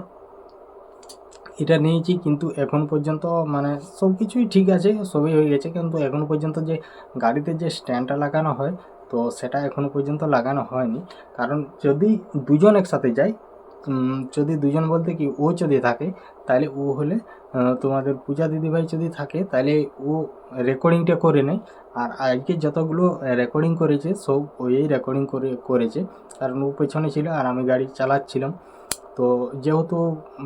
S5: এটা নিয়েছি, কিন্তু এখন পর্যন্ত মানে সব কিছুই ঠিক আছে, সবই হয়ে গেছে, কিন্তু এখনও পর্যন্ত যে গাড়িতে যে স্ট্যান্ডটা লাগানো হয় তো সেটা এখনও পর্যন্ত লাগানো হয়নি। কারণ যদি দুজন একসাথে যায়, যদি দুজন বলতে কি ও যদি থাকে তাহলে ও হলে তোমাদের পূজা দিদিভাই যদি থাকে তাহলে ও রেকর্ডিংটা করে নেয়। আর আজকে যতগুলো রেকর্ডিং করেছে সব ওই রেকর্ডিং করেছে, কারণ ও পেছনে ছিল আর আমি গাড়ি চালাচ্ছিলাম। তো যেহেতু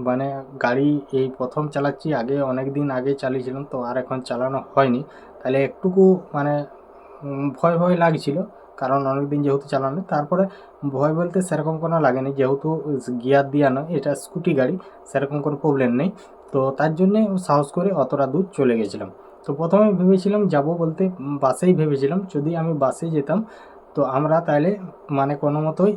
S5: মানে গাড়ি এই প্রথম চালাচ্ছি, আগে অনেক দিন আগে চালিয়েছিলাম তো আর এখন চালানো হয়নি, তাহলে একটুকু মানে ভয় ভয় লাগছিল, কারণ অনেক দিন যেহেতু চালানো। তারপরে ভয় বলতে সেরকম কোনো লাগেনি, যেহেতু গিয়ার দেওয়া নয়, এটা স্কুটি গাড়ি, সেরকম কোনো প্রবলেম নেই। তো তার জন্যে সাহস করে অতটা দূর চলে গেছিলাম। তো প্রথমে ভেবেছিলাম যাব বলতে বাসেই ভেবেছিলাম, যদি আমি বাসে যেতাম তো আমরা তাহলে মানে কোনো মতোই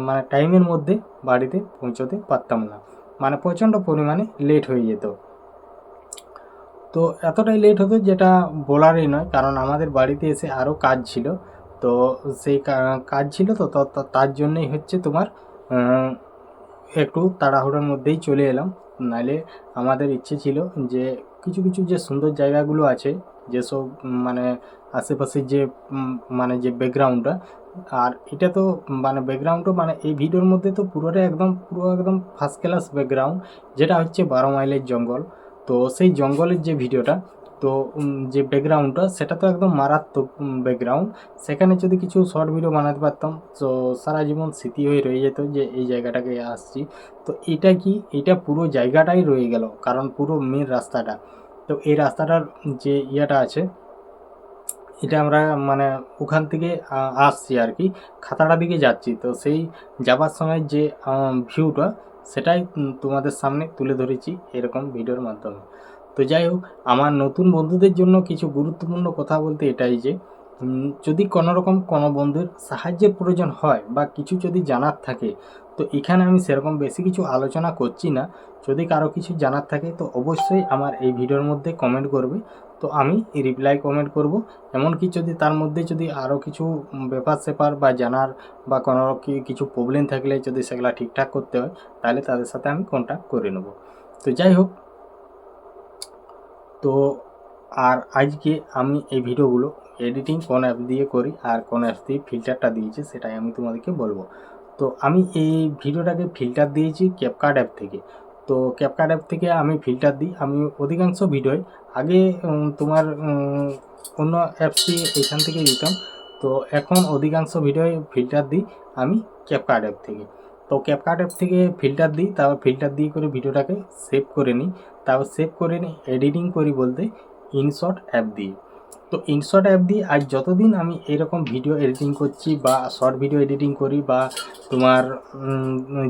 S5: মানে টাইমের মধ্যে বাড়িতে পৌঁছতে পারতাম না, মানে প্রচণ্ড পরিমাণে লেট হয়ে যেত। তো এতটাই লেট হতো যেটা বলারই নয়, কারণ আমাদের বাড়িতে এসে আরও কাজ ছিল। তো সেই কাজ ছিল, তো তার জন্যই হচ্ছে তোমার একটু তাড়াহুড়োর মধ্যেই চলে এলাম। নাহলে আমাদের ইচ্ছে ছিল যে কিছু কিছু যে সুন্দর জায়গাগুলো আছে, যেসব মানে আশেপাশের যে মানে যে ব্যাকগ্রাউন্ডটা, আর এটা তো মানে ব্যাকগ্রাউন্ডও মানে এই ভিডিওর মধ্যে তো পুরো একদম ফার্স্ট ক্লাস ব্যাকগ্রাউন্ড, যেটা হচ্ছে 12 মাইলের জঙ্গল। তো সেই জঙ্গলের যে ভিডিওটা, তো যে ব্যাকগ্রাউন্ডটা সেটা তো একদম মারাত্মক ব্যাকগ্রাউন্ড। সেখানে যদি কিছু শর্ট ভিডিও বানাতে পারতাম তো সারা জীবন স্মৃতি হয়ে রয়ে যেত যে এই জায়গাটাকে আসছি। তো এটা পুরো জায়গাটাই রয়ে গেল, কারণ পুরো মেন রাস্তাটা, তো এই রাস্তাটার যে আছে, এটা আমরা মানে ওখান থেকে আসছি আর কি, খাতাড়া দিকে যাচ্ছি। তো সেই যাবার সময় যে ভিউটা সেটাই তোমাদের সামনে তুলে ধরেছি এরকম ভিডিওর মাধ্যমে। তো যাই হোক, আমার নতুন বন্ধুদের জন্য কিছু গুরুত্বপূর্ণ কথা বলতে এটাই যে যদি কোনোরকম কোনো বন্ধুর সাহায্যের প্রয়োজন হয় বা কিছু যদি জানার থাকে, তো এখানে আমি সেরকম বেশি কিছু আলোচনা করছি না। যদি কারো কিছু জানার থাকে তো অবশ্যই আমার এই ভিডিওর মধ্যে কমেন্ট করবে, তো আমি রিপ্লাই কমেন্ট করব। এমনকি যদি তার মধ্যে যদি আরও কিছু ব্যাপার স্যাপার বা জানার বা কোনো কিছু প্রবলেম থাকলে যদি সেগুলো ঠিকঠাক করতে হয়, তাহলে তাদের সাথে আমি কন্ট্যাক্ট করে নেব। তো যাই হোক, তো আর আজকে আমি এই ভিডিওগুলো এডিটিং কোন অ্যাপ দিয়ে করি আর কোন অ্যাপ দিয়ে ফিল্টারটা দিয়েছি সেটাই আমি তোমাদেরকে বলবো। তো আমি এই ভিডিওটাকে ফিল্টার দিয়েছি ক্যাপকাট অ্যাপ থেকে। তো ক্যাপকাট অ্যাপ থেকে আমি ফিল্টার দিই, আমি অধিকাংশ ভিডিওয় আগে তোমার অন্য অ্যাপসটি এখান থেকে দিতাম, তো এখন অধিকাংশ ভিডিওয় ফিল্টার দিই আমি ক্যাপকাট অ্যাপ থেকে। তো ক্যাপকাট অ্যাপ থেকে ফিল্টার দিই, তারপর ফিল্টার দিয়ে করে ভিডিওটাকে সেভ করে নিই, তারপর সেভ করে নিই এডিটিং করি বলতে ইনশট অ্যাপ দিয়ে। তো ইনশট অ্যাপ দিয়ে আজ যতদিন আমি এরকম ভিডিও এডিটিং করছি বা শর্ট ভিডিও এডিটিং করি বা তোমার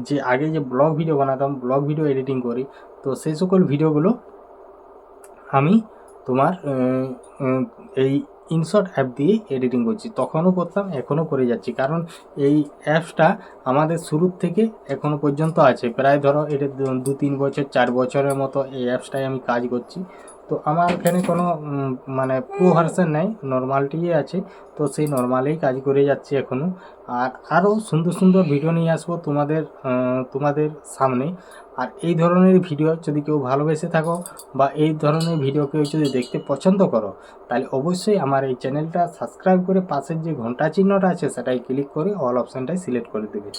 S5: যে আগে যে ব্লগ ভিডিও বানাতাম ব্লগ ভিডিও এডিটিং করি, তো সেই সকল ভিডিওগুলো আমি তোমার এই ইনশট অ্যাপ দিয়ে এডিটিং করছি। তখনও করতাম, এখনও করে যাচ্ছি, কারণ এই অ্যাপসটা আমাদের শুরুর থেকে এখনও পর্যন্ত আছে। প্রায় ধরো এটা 2-3 বছর 4 বছরের মতো এই অ্যাপসটায় আমি কাজ করছি। তো আমার এখানে কোনো মানে প্রো ভার্সন নেই, নর্মালটিই আছে। তো তো সেই নর্মালেই কাজ করে যাচ্ছি এখনও। আর আরও সুন্দর সুন্দর ভিডিও নিয়ে আসবো তোমাদের সামনে। আর এই ধরনের ভিডিও যদি কেউ ভালোবেসে থাকো বা এই ধরনের ভিডিও কেউ যদি দেখতে পছন্দ করো, তাহলে অবশ্যই আমার এই চ্যানেলটা সাবস্ক্রাইব করে পাশের যে ঘন্টা চিহ্নটা আছে সেটাই ক্লিক করে অল অপশানটাই সিলেক্ট করে দেবে।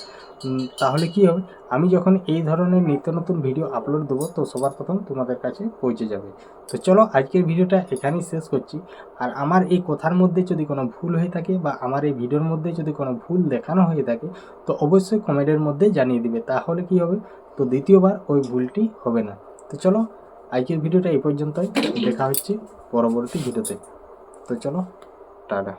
S5: তাহলে কি হবে, আমি যখন এই ধরনের নিত্য নতুন ভিডিও আপলোড দেবো তো সবার প্রথম তোমাদের কাছে পৌঁছে যাবে। তো চলো আজকের ভিডিওটা এখানেই শেষ করছি। আর আমার এই কথার মধ্যে যদি কোনো ভুল হয়ে থাকে বা আমার এই ভিডিওর মধ্যে যদি কোনো ভুল দেখানো হয়ে থাকে তো অবশ্যই কমেন্টের মধ্যে জানিয়ে দিবে, তাহলে কি হবে, তো দ্বিতীয়বার ওই ভুলটি হবে না। তো চলো আজকের ভিডিওটা এই পর্যন্তই, দেখা হচ্ছে পরবর্তী ভিডিওতে। তো চলো টাটা।